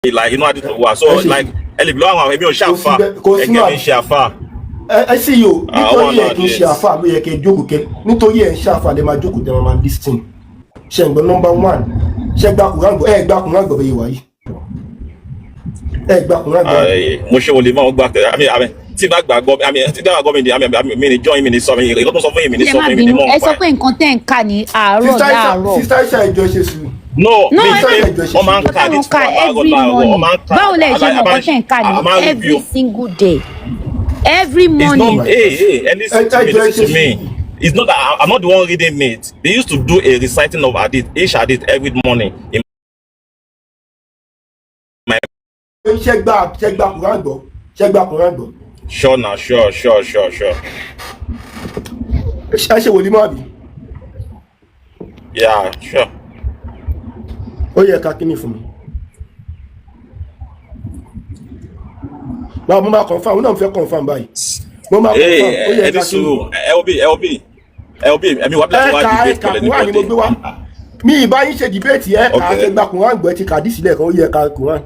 like adi to wa so like ele bi lo àwọn èmi ò ṣe àfà ẹ̀gẹ́ mi ṣe àfà ẹ sì yo nítorí ẹ kì í ṣe àfà ló yẹ kẹ́ jókòó kẹ́ nítorí ẹ ń ṣe àfà lè máa jókòó dẹ máa listen ṣe ń gbọ́ number 1 ṣe gba Quran gbọ́ ẹ gba Quran gbọ́ bẹ́ẹ̀ wá yìí ẹ gba Quran gbọ́ mo ṣe wò lè máa gba àmì tí bá gbàgbọ́ àmì tí bá gbàgbọ́ mi ni join mi ni sọ mi ìrètò tó sọ fún mi ni sọ fún mi ni mo ẹ sọ pé nǹkan tẹ́ ń kà ní àárọ̀ láàárọ̀ sister Aisha ìjọ ṣe sùn no o máa ń ka ní every morning báwo lẹ ṣe mọ̀ nǹkan tẹ́ ń kà ní every single day every morning. And listen to me. It's not that I'm not the one reading it. They used to do a reciting of each hadith every morning. In my check back Quran gbọ́. Sure now, sure. Ṣe wò ní mọ́ àbí? Yeah, sure. Ó yẹ ká kíní fún mi. Báwo mo máa confirm, mo náà fẹ́ confirm báyìí. Mo máa confirm, ó yẹ ká kíní. LB, ẹ̀mí wà bí wọ́n á debate pẹ̀lú Quran ni mo gbé wá. Mi ìbá yín ṣe debate ẹ̀ ká ṣe gba Quran gbọ́ ti kàdí sílẹ̀ kan ó yẹ ká Quran.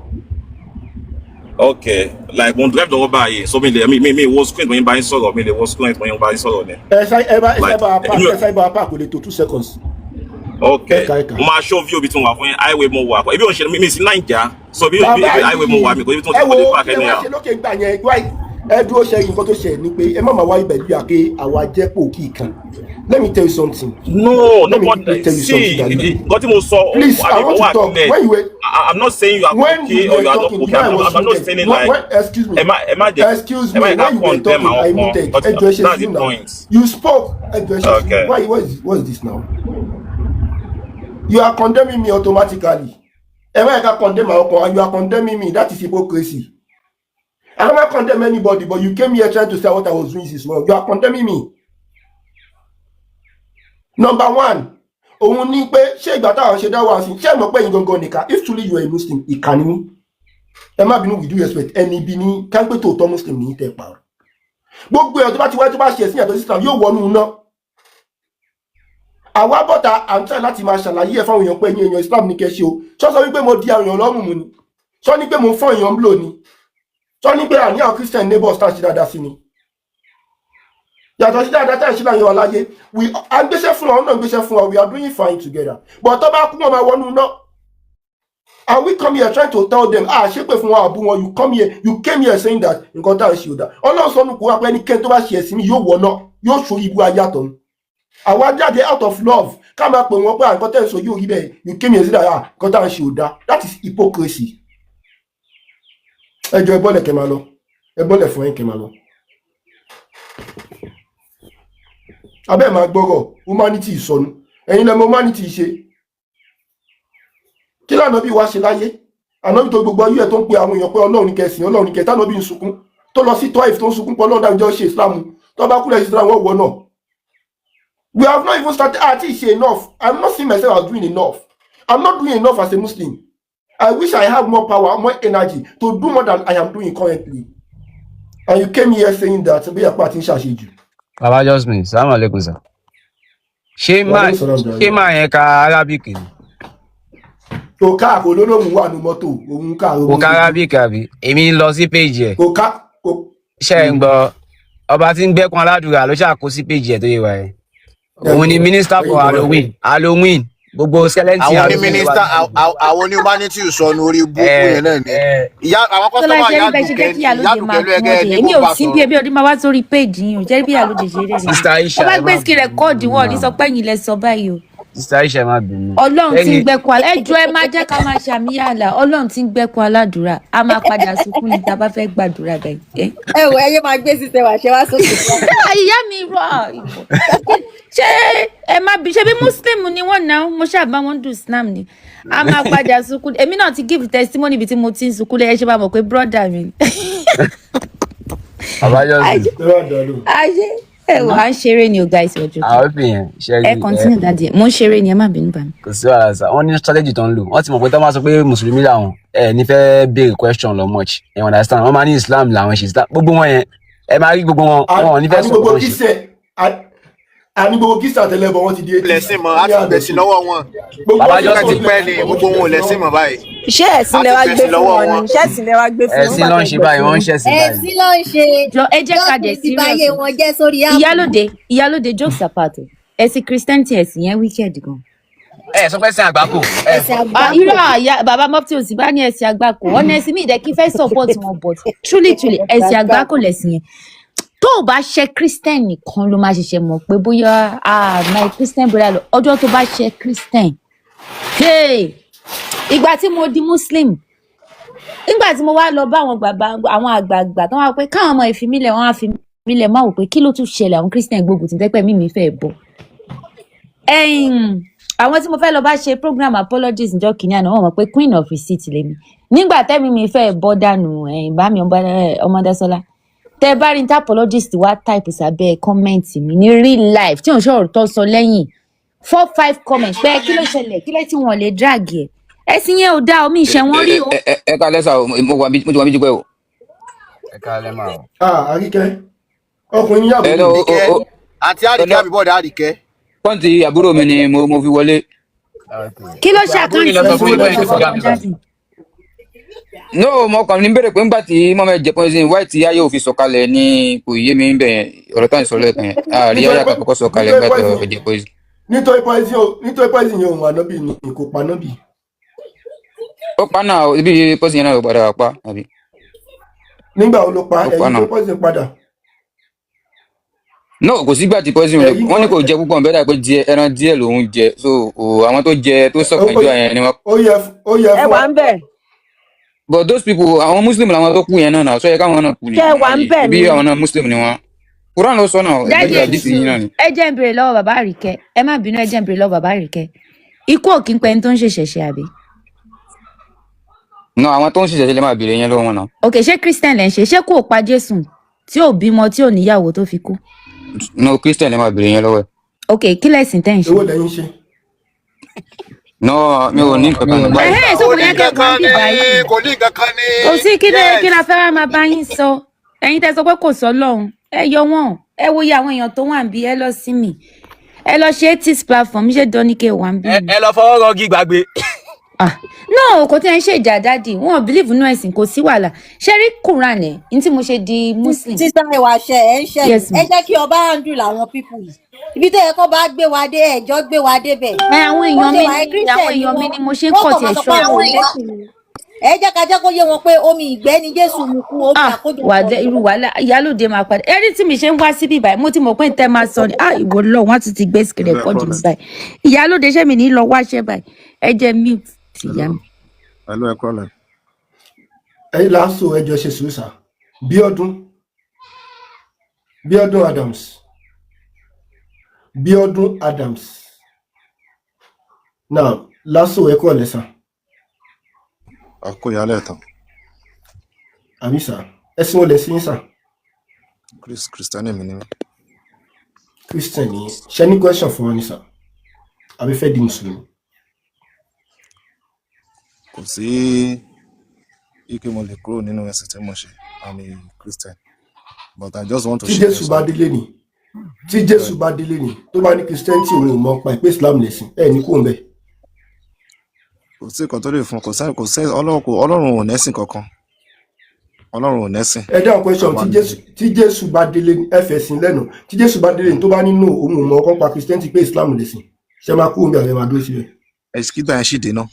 Okay, like when drive the over here, so me was screen when you buy sọ̀rọ̀, me was screen when you buy sọ̀rọ̀ ne. Ẹ apá kò lè tó 2 seconds. Okay. Mo máa show view between wa fún highway mo wa. Ebi o ṣe mi sí Naija. So bi highway mo wa mi ko ibi tó ti ko park ẹni ya. Ẹ lókè gbà yẹn why ẹ dúró ṣe nǹkan tó ṣe ni pé ẹ má máa wá ibẹ̀ bí àké àwa jẹ́ pò kí kan. Let me tell you something. No, see, got him so. Please, I want to talk. When you were, I'm not saying you are okay or you are not okay. I'm not saying it like. Excuse me. Excuse me. When you were talking, I muted. That's the point. You spoke. Okay. Why? What is this now? You are condemning me automatically. Am I can condemn my own? You are condemning me. That is hypocrisy. I don't condemn anybody, but you came here trying to say what I was doing is wrong. You are condemning me. Number 1, òun ní pé ṣé ìgbà táwọn ṣe dáwọ́ àsìn ṣé mọ̀ pé yín gangan nìkan if truly you are a Muslim ìkànnì mi ẹ má bínú with due respect ẹni bí ní káńpé tòótọ́ Muslim ní tẹ̀ pa gbogbo ẹ̀ tó bá ti wáyé tó bá ṣe ẹ̀sìn yàtọ̀ sí Islam yóò wọnú iná àwa bọ́ta à ń tẹ̀ láti máa ṣàlàyé ẹ̀ fáwọn èèyàn pé ẹ̀yin èèyàn Islam ní kẹ́ṣe o ṣọ́ sọ wípé mo di àwọn èèyàn lọ́rùn mu ni ṣọ́ ní pé mo fọ́ èèyàn blò ni ṣọ́ ní pé àní àwọn Christian neighbors tá a ṣe dáadáa sí ni yàtọ̀ sí dáadáa tá a ṣe láyé wa láyé à ń gbéṣẹ́ fún wa ọ̀nà gbéṣẹ́ fún wa we are doing fine together but tó bá kú wọn máa wọnú iná and we come here trying to tell them ṣépè fún wa àbú wọn you came here saying that nǹkan tá a ṣe ò dá Ọlọ́run sọ nù kó wá pé ẹnikẹ́ni tó bá ṣe ẹ̀sìn mi yóò wọ̀nà yóò ṣo ibú ayàtọ̀ àwa jáde out of love ká máa pè wọ́n pé nǹkan tẹ́ ń sọ yóò rí bẹ́ẹ̀ you came here saying that nǹkan tá a ṣe ò dá that is hypocrisy ẹjọ́ ẹbọ́lẹ̀ kẹ́ máa lọ ẹbọ́lẹ̀ fún ẹ̀ kẹ́ máa lọ. Abẹ́ máa gbọ́rọ̀ humanity ìsọnù ẹ̀yin lẹ́mọ humanity ṣe kí lànà bí wá ṣe láyé ànábì tó gbogbo ayé ẹ̀ tó ń pe àwọn èèyàn pé Ọlọ́run ní kẹsìn Ọlọ́run ní kẹta ànábì ń sunkún tó lọ sí tọ́ìf tó ń sunkún pọ̀ lọ́dà ìjọ ṣe Islam tó bá kúrẹ̀ Islam wọ́n wọ náà we have not even started àti ìṣe enough I'm not seeing myself as doing enough I'm not doing enough as a Muslim I wish I have more power more energy to do more than I am doing currently and you came here saying that bí apá ti ń ṣàṣejù. Baba Jasmine, salaam alaikum sir. Ṣé máa yẹn ka Arabic ni? Kò ká kò lólóhùn wà ní mọ́tò, òun ká. Kò ká Arabic àbí? Èmi ń lọ sí péjì ẹ̀. Kò ká. Ṣé ń gbọ́, ọba tí ń gbẹ́kun aládùúrà ló ṣàkó sí péjì ẹ̀ tó yẹ wá ẹ̀. Òun ni minister for Halloween. Gbogbo skeleton àwọn ní minister àwọn ní humanity sọnù orí búkú yẹn náà ni ìyá àwọn customer ìyá dùkẹ́ ló ẹgẹ́ ní èmi ò sí bí ebi ọdún máa wá sórí péjì yìí ò jẹ́ bí àlójì ṣe rẹ̀ ni ó bá gbé sí rẹ̀kọ́ọ̀dì wọn ní sọ pé ẹ̀yin lẹ sọ báyìí o. Sister Aisha má bínú. Ọlọ́run tí ń gbẹ́kọ̀ ẹjọ́ ẹ máa jẹ́ ká máa ṣàmìyàlà Ọlọ́run tí ń gbẹ́kọ̀ aládùúrà a máa padà sunkún ní tá a bá fẹ́ gbàdúrà bẹ́ẹ̀. ẹ wò ẹyẹ máa gbé sísẹ wàṣẹ wá sókè. ìyá mi rọ ṣé ẹ má bí ṣe bí Muslim ni wọ́n náà mo ṣàbá wọn dùn Islam ni a máa padà sunkún èmi náà ti give testimony bí tí mo ti ń sunkún lẹ́yìn ṣe bá mọ̀ pé brother mi. ayé ẹ wò à ń ṣeré ni o guys ọjọ́ àwọn òbí yẹn ṣe ẹ continue daddy mo ń ṣeré ni ẹ má bínú bá mi. kò sí wàhálà sá wọn ní strategy tó ń lò wọn ti mọ̀ pé tó máa sọ pé mùsùlùmí làwọn ẹ ní fẹ́ béèrè question lọ much ẹ understand wọn máa ní Islam làwọn ṣe Islam gbogbo wọn yẹn ẹ máa rí gbogbo wọn wọn ò ní fẹ́ sọ wọn ṣe. àní gbogbo Christian tẹ́lẹ̀ bọ̀ wọ́n ti di lẹ́sìn mọ́ á ti gbẹ̀sìn lọ́wọ́ wọn. Bàbá jọ ti pẹ́ ni gbogbo wọn ò lẹ́sìn mọ́ báyìí. Ṣé ẹ̀sìn lẹ wá gbé fún wọn ni? Ṣé ẹ̀sìn lẹ wá gbé fún wọn? ẹ̀sìn ló ń ṣe báyìí wọ́n ń ṣẹ̀sìn báyìí. Ẹ̀sìn ló ń ṣe. Jọ ẹ jẹ́ ká dẹ̀ Lọ́ọ̀tún ti báyé wọn jẹ́ sórí àpò. Ìyálóde jokes apart. Ẹ̀sìn Christianity ẹ̀sìn yẹn wicked gan. Sọ pé ẹ̀sìn àgbákò. Ẹ̀sìn àgbákò. Irọ́ bàbá Mọ́pítì òsì bá ní ẹ̀sìn àgbákò. Honestly mi ìdẹ́ kí fẹ́ support wọn but truly ẹ̀sìn àgbákò lẹ̀sìn yẹn. Tó o bá ṣe Christian nìkan ló máa ṣẹ̀ṣẹ̀ mọ̀ pé bóyá my Christian brother lọ ọjọ́ tó bá ṣe Christian. Ìgbà tí mo di Muslim nígbà tí mo wá lọ bá àwọn àgbààgbà tó wá pé káwọn ọmọ ìfimílẹ̀ wọn á fi mílẹ̀ máa wò pé kí ló tún ṣẹlẹ̀ àwọn Christian gbógun ti tẹ́pẹ́ mímí fẹ́ bọ̀. Àwọn tí mo fẹ́ lọ bá ṣe program apologies níjọ́ kìíní àná wọ́n mọ̀ pé queen of receipt lèmi nígbà tẹ́mi mi fẹ́ bọ́ dànù bá mi Ọmọdásọ́lá tẹ́ bá rí ní apologist wá type sábẹ́ comment mi ní real life tí òun ṣọ̀rọ̀ tó sọ lẹ́yìn 4-5 comments pé kí ló ṣẹlẹ̀ kí ló tí wọ́n lè drag ẹ̀ ẹ̀sìn yẹn ò dá omi ìṣẹ́ wọn rí o. Ẹ ká lẹ́sà o mo wà bí jípẹ́ o. Ẹ ká lẹ́ máa o. Àríkẹ́ ọkùnrin yàgò Àríkẹ́ àti Àríkẹ́ àbíbọ̀dà Àríkẹ́. Pọ́ǹtì àbúrò mi ni mo fi wọlé. Kí ló ṣe àkáǹtì No, mo kàn ní bèrè pé ńgbà tí mọ́mọ́ ẹ̀jẹ̀ poison white tí ayé òfin sọ̀kalẹ̀ ní kò yé mi ń bẹ̀ yẹn ọ̀rọ̀ táwọn ìsọ̀rọ̀ ẹ̀kan yẹn àárí ayé àkọ́kọ́ sọ̀kalẹ̀ ńgbà tó ẹ̀jẹ̀ poison. nítorí poison yẹn òun ànábì ni kò pa nábì. Ó pa náà ibi poison yẹn náà ló padà pa àbí. Nígbà wo ló pa ẹ̀yìn tó poison padà. No, kò sígbà tí poison rẹ̀ wọ́n ní kò jẹ púpọ̀ bẹ́ẹ̀ dà pé ẹran díẹ̀ lòún jẹ so àwọn tó jẹ tó sọ̀kan ìjọ yẹn ni wọ́n. Ó yẹ ẹ wà ń bẹ̀. But those people àwọn Muslim làwọn tó kú yẹn náà sọ yẹ káwọn náà kú ni. Ṣé wà ń bẹ̀ ni? Bí àwọn náà Muslim ni wọ́n. Quran ló sọ náà ẹgbẹ́ àdìsí yín náà ni. ẹ jẹ́ n béèrè lọ́wọ́ bàbá Àríkẹ́ ẹ má bínú ẹ jẹ́ n béèrè lọ́wọ́ bàbá Àríkẹ́ ikú ò kí ń pẹ́ ní tó ń ṣẹ̀ṣẹ̀ àbí. No, àwọn tó ń ṣẹ̀ṣẹ̀ lè máa béèrè yẹn lọ́wọ́ wọn náà. Ok ṣé Christian lẹ́ ń ṣe ṣé kò pa Jésù tí ò bímọ tí ò níyàwó tó fi kú. No, Christian lè máa béèrè yẹn lọ́wọ́ ẹ̀. Ok kí lẹ́sìn tẹ́ ń ṣe. owó lẹ́yìn ṣe. No, mi ò ní nǹkan kan nígbà yìí. Sọ kò ní kẹ́kọ̀ọ́ bí báyìí. Kò ní nǹkan kan ní. Kò sí kí la fẹ́ wá máa bá yín sọ ẹ̀yin tẹ́ sọ pé kò sọ lọ́hùn ẹ yọ wọ́n ẹ wo iye àwọn èèyàn tó wà ń bí ẹ lọ sí mi ẹ lọ ṣe 80 platform ṣe dọ́níkẹ́ wà ń bí mi. Ẹ lọ fọwọ́ rọgí gbàgbé. No kò tí ẹ ń ṣe ìjà dáàdì wọn ò believe nínú ẹ̀sìn kò sí wàhálà ṣé rí Quran ẹ̀ ní tí mo ṣe di Muslim. Sísá ìwà ṣe ẹ̀ ń ṣe ẹ jẹ́ kí ọba handle àwọn pípù yìí ibi tó yẹ kó bá gbé wa dé ẹjọ́ gbé wa débẹ̀. Àwọn èèyàn mi ni mo ṣe ń kọ̀ tí ẹ ṣọ́ ẹ jẹ́ ká jẹ́ kó yé wọn pé omi ìgbẹ́ ni Jésù mu kú omi àkójọ. irú wàhálà Ìyálóde máa padà ẹrí tí mi ṣe ń wá síbí báyìí mo ti mọ̀ pé tẹ́ máa sọ ni ìwọ lọ wọ́n ti ti gbé sìkìrì ẹ̀kọ́ mi báyìí Ìyálóde ṣé mi ní lọ wáṣẹ́ báyìí ẹ jẹ́ mute ìyá mi. Hello, ẹ kọ́lẹ̀. ẹ̀yin láàṣọ ẹjọ́ ṣe sùúrù Bíọ́dún Adams now láàṣọ ẹ̀kọ́ lẹ́sà. Àkóyálẹ̀ tán. Àbí sà ẹ̀sìn wọlé sí sà. Christian mi ni. Christian ni ṣe ní question fún wọn ni sà àbí fẹ́ di Mùsùlùmí. Kò sí ike mo lè kúrò nínú ẹ̀sìn tí mo ṣe. I'm a Christian but I just want to. Tí Jésù bá délé ni tó bá ní Christianity òun ò mọ̀ pa ìpè Islam lẹ̀sìn ẹ̀ ní kò ń bẹ̀. Kò sí nǹkan tó lè fún kò sí Ọlọ́run ò nẹ́sìn kankan. Ọlọ́run ò nẹ́sìn. Ẹ dáhùn question tí Jésù bá délé ní ẹ̀fẹ̀sìn lẹ́nu tí Jésù bá délé ní tó bá nínú òun ò mọ̀ ọkàn pa Christianity pé Islam lẹ̀sìn ṣe máa kú omi àbẹ̀ máa dúró síbẹ̀. Ẹ̀sìkítà yẹn sì dé náà.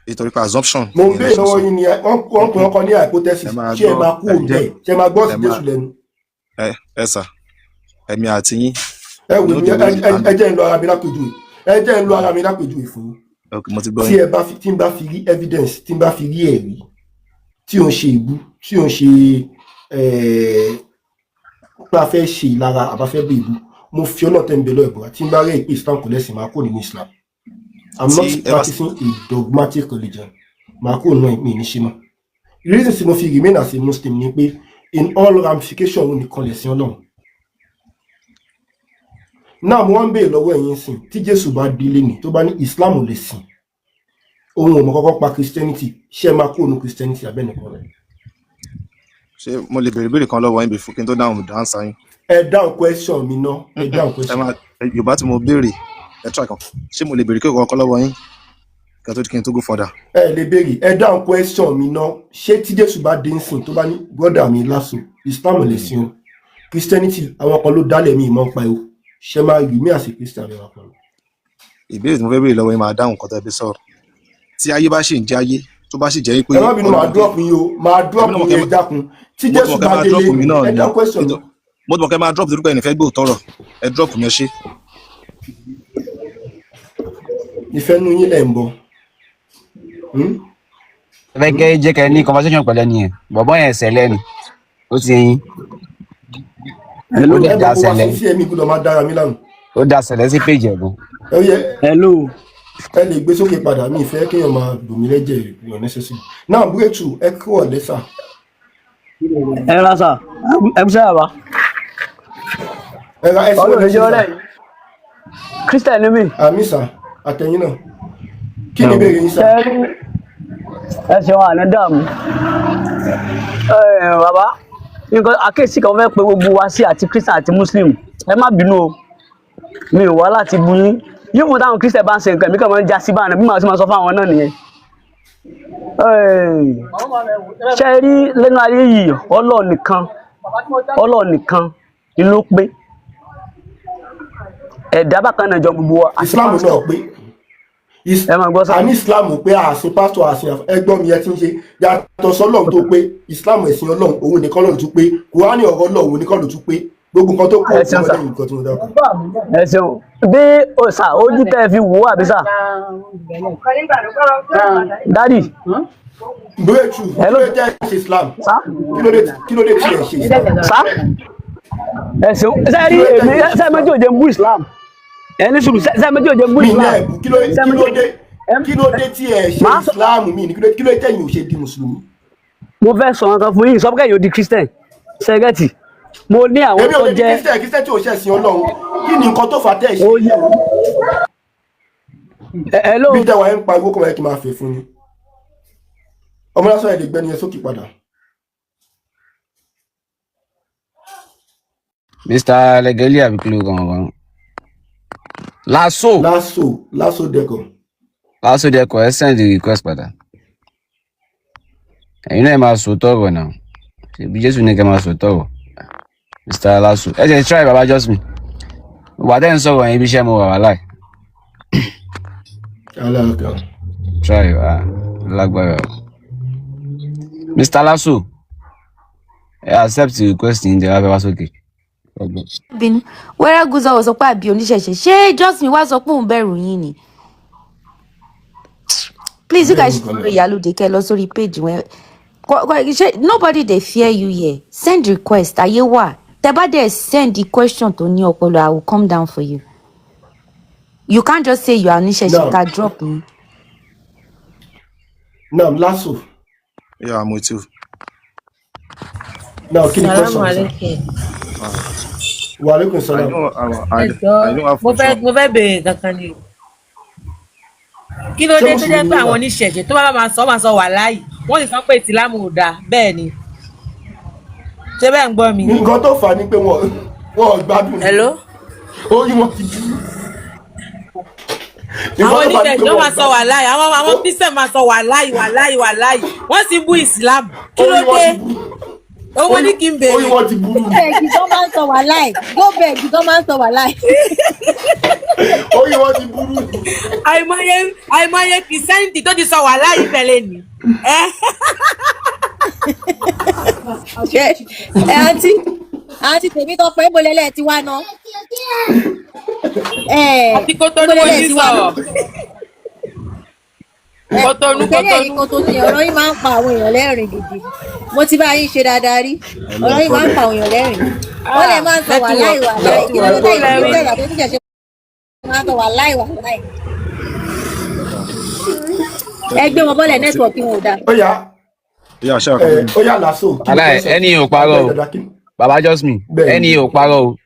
Nítorí pé assumption. Mo ń bèèrè lọ́wọ́ yín ni wọ́n pè ọkọ ní hypothesis ṣé ẹ máa kú omi bẹ́ẹ̀ ṣe máa gbọ́ sí Jésù lẹ́nu. Ẹ sà ẹ̀mí àti yín. Ẹ wò ní ẹ jẹ́ ń lo ara mi lápèjúwe fún yín. Tí n bá fi rí evidence tí n bá fi rí ẹ̀rí tí ò ń ṣe ìbú tí ò ń ṣe pé a fẹ́ ṣe ìlara àbáfẹ́ bí ìbú mo fi ọlọ́tẹ̀ ń bẹ lọ ìbúra tí n bá rí ìpè Islam kò lẹ́sìn máa kó nínú Islam. I'm not practicing a dogmatic religion. Máa kó nù ìpín ní ṣe mọ́. The reason tí mo fi remain as a Muslim ni pé in all ramification òun nìkan lẹ̀sìn Ọlọ́run. Náà mo wá ń béèrè lọ́wọ́ ẹ̀yin sìn tí Jésù bá délé ni tó bá ní Islam ò lè sìn òun ò mọ̀ kọ́kọ́ pa Christianity ṣé máa kó nu Christianity abẹ́nìkan rẹ̀. ṣé mo lè béèrè béèrè kan lọ́wọ́ yín bí fún kí n tó dáhùn answer yín. ẹ dáhùn question mi ná ẹ dáhùn question. Yorùbá tí mo béèrè ẹ try kan ṣé mo lè béèrè kéèkó ọkọ lọ́wọ́ yín kí n tó go further. ẹ lè béèrè ẹ dáhùn question mi ná ṣé tí Jésù bá dé nsìn tó bá ní brother mi Lasso Islam lè sin o Christianity àwọn kan ló dálẹ̀ mi ìmọ̀ pa ẹ̀ o ṣe máa rí mi àti Christian rẹ̀ wá pẹ̀lú. ìbéèrè tí mo fẹ́ béèrè lọ́wọ́ yín máa dáhùn nǹkan tó ẹbí sọ̀rọ̀ tí ayé bá ṣì ń jẹ́ ayé tó bá sì jẹ́ pé. ẹ má bínú máa drop yín o máa drop yín ẹ dákun tí Jésù bá dé lé ẹ dáhùn question mi. mo tún mọ̀ kẹ́ máa drop torí pé ẹnì fẹ́ gbé òtọ́rọ̀ ẹ drop mi ẹ ṣe. ìfẹ́ nu yín lẹ̀ ń bọ̀. ẹ fẹ́ kẹ́ jẹ́ kẹ́ ní conversation pẹ̀lú ẹni yẹn bọ̀bọ́ yẹn ṣẹlẹ̀ ni ó ti yín ó dẹ̀ da ṣẹlẹ̀ ó da ṣẹlẹ̀ sí péjì ẹ̀gbọ́n. hello ẹ lè gbé sókè padà mi ìfẹ́ kéèyàn máa dùn mí lẹ́jẹ̀ èèyàn necessary náà búrẹ́tù ẹ kú ọ̀lẹ́ sà. ẹ ra sà ẹ bí sáyà wa. ẹ ra ẹsẹ̀ ọ̀rọ̀ ìjọ rẹ̀ Christian ni mí. àmì sà àtẹ̀yìn náà kí ni ìbéèrè yín sà. ẹ ṣeun àná dààmú bàbá nǹkan àkéèsí kan fẹ́ pe gbogbo wa sí àti Christian àti Muslim ẹ má bínú o mi ò wá láti bu yín yóò mú táwọn Christian bá ń ṣe nǹkan mi kàn máa ń já sí báyìí bí màá sì máa sọ fún àwọn náà nìyẹn. ṣe rí lẹ́nu ayé yìí Ọlọ́run nìkan ni ló pé ẹ̀dá bákan náà jọ gbogbo wa. Islam náà pé àní Islam pé àṣẹ pásítọ̀ àṣẹ ẹgbọ́n mi ẹ ti ń ṣe yàtọ̀ sọ́lọ́run tó pé Islam ẹ̀sìn Ọlọ́run òun nìkan lọ́run tún pé Kùránì ọ̀rọ̀ Ọlọ́run òun nìkan ló tún pé gbogbo nǹkan tó kù ọ̀sán lẹ́yìn nǹkan tí mo dákọ̀. ẹ ṣeun bí ọ̀sà ojú tẹ́ ẹ fi wò ó àbí sà. dádì. bírèkì kí ló jẹ́ ṣe Islam kí ló dé tí ẹ ṣe Islam. sá ẹ ṣeun ṣe rí èmi ṣe méjì òjò ń bú Islam ẹni sùúrù ṣe méjì òjò ń bú Islam. kí ló dé tí ẹ ṣe Islam mi kí ló tẹ̀yìn ò ṣe di mùsùlùmí. mo fẹ́ sọ nǹkan fún yín sọ́kẹ́ yóò di Christian ṣẹ́gẹ́tì mo ní àwọn tó jẹ́ Christian tí ò ṣe ẹ̀sìn Ọlọ́run kí ni nǹkan tó fà tẹ́ ẹ̀ ṣe. bí tẹ́wàá ń pariwo kọ́ ẹ kí n máa fẹ́ fún yín ọmọ lásán ẹ̀ lè gbẹ́ni ẹ sókè padà. Mr. Legeli àbí kí ló gan-an Lasso Deco ẹ send the request padà ẹ̀yin náà máa sọ tọrọ náà ṣebí Jésù ní kẹ́ máa sọ tọrọ Mr. Lasso ẹ jẹ́ try baba just me wà tẹ́ ń sọ̀rọ̀ yẹn ibi iṣẹ́ mo wà wà láì try lágbára Mr. Lasso ẹ accept the request yìí jẹ́ wá fẹ́ wá sókè. bínú wẹ́rẹ́ gúúsọ̀ wọ̀ sọ pé àbí oníṣẹ̀ṣẹ̀ ṣé Justin wá sọ pé òun bẹ̀rù yín ni please you guys should follow Yalode kẹ́ lọ sórí page wọn nobody dey fear you here send request ayé wà tẹ́ bá dẹ̀ send the question tó ní ọpọlọ I will come down for you you can't just say you are oníṣẹ̀ṣẹ̀ ká drop me. Now Lasso. Yeah, I'm with you. Now kí ni question wa alaikum salam. mo fẹ́ béèrè kankan ni kí ló dé tó jẹ́ pé àwọn oníṣẹ̀ṣẹ̀ tó bá máa sọ wàláì wọ́n sì sọ pé ìsìlámù ò dáa bẹ́ẹ̀ ni ṣé bẹ́ẹ̀ ń gbọ́ mi. nǹkan tó fà á ni pé wọ́n gbádùn. hello. ó yí wọn ti dúró. àwọn oníṣẹ̀ṣẹ̀ wọ́n máa sọ wàláì àwọn kristian máa sọ wàláì wọ́n sì bú ìsìlámù kí ló dé. owó ní kí n bèrè. oyin wọn ti burú. góbẹ̀gì tó máa ń sọ wàláì góbẹ̀gì tó máa ń sọ wàláì. oyin wọn ti burú. àìmọye kìsẹ́ǹtì tó ti sọ wàláì fẹ́lẹ́ ni. àǹtí tèmi tó pé ìbòlẹ́lẹ̀ ti wá ná. àti kó tó ní mo ní sọ̀rọ̀. Kótónú. ọ̀rọ̀ yìí máa ń pa àwọn èèyàn lẹ́rìn gidi mo ti bá yín ṣe dáadáa rí ọ̀rọ̀ yìí máa ń pa àwọn èèyàn lẹ́rìn wọ́n lè máa ń sọ wàláì kí ló dé ìlú bẹ́ẹ̀ àti oníṣẹ̀ṣe máa ń sọ wàláì. ẹ gbé wọn bọ́lẹ̀ nẹ́tíwọ̀kì wọn ò dáa. ó yá Lasso. ẹni ò parọ́ o baba just me ẹni ò parọ́ o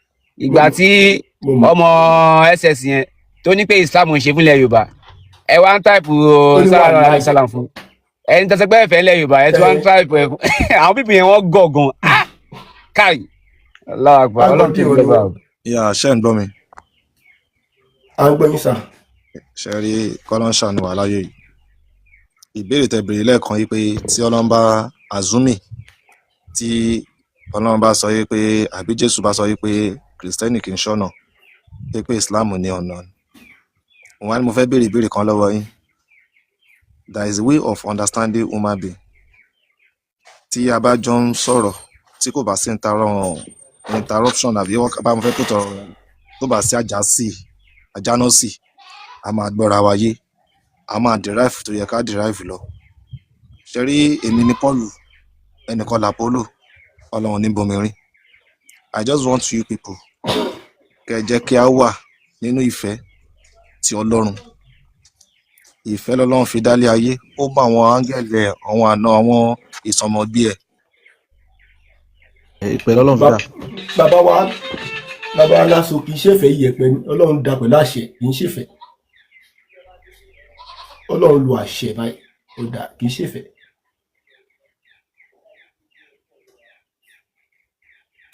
ìgbà tí ọmọ ss yẹn tó ní pé Islam ń ṣe fúnlẹ̀ Yorùbá ẹ wá ń táìpù sára sálàm fún ẹni tẹsẹ pé ẹfẹ ńlẹ Yorùbá ẹ tí wọn ń try pẹ àwọn pípì yẹn wọn gọgàn káì aláàgbà Ọlọ́run kì í gbọ́ bá. ìyá ṣe ń gbọ́ mi. à ń gbọ́ yín sà. ṣe rí kọ́lọ́n ṣàánú wà láyé yìí. ìbéèrè tẹ béèrè lẹ́ẹ̀kan yìí pé tí Ọlọ́run bá azumi tí Ọlọ́run bá sọ yìí pé àbí Jésù bá sọ yìí pé kìrìsìtẹ́nì kì í ṣọ̀nà pé Islam ní ọ̀nà. wọn ni mo fẹ́ béèrè ìbéèrè kan lọ́wọ́ yín. There is a way of understanding human being. Tí a bá jọ ń sọ̀rọ̀ tí kò bá sí interruption àbí bá mo fẹ́ pè tọrọ tó bá sí àjánọ́sì a máa gbọ́ra wa yé a máa derive tó yẹ ká derive lọ. ṣe rí èmi ní Paul ẹnìkan l'Apollo Ọlọ́run ní bomirin. I just want you people kẹ́ jẹ́ kí a wà nínú ìfẹ́ ti Ọlọ́run. Ìfẹ́ lọ́lọ́run fi dálé ayé ó bá àwọn áńgẹ́lì ẹ̀ àwọn àna àwọn ìsọmọgbé ẹ̀. ìfẹ́ lọ́lọ́run fi dá. bàbá wa aláṣọ kì í ṣèfẹ́ iyẹ̀pẹ̀ ni Ọlọ́run dá pẹ̀lú àṣẹ kì í ṣèfẹ́. Ọlọ́run lu àṣẹ báyìí ó dá kì í ṣèfẹ́.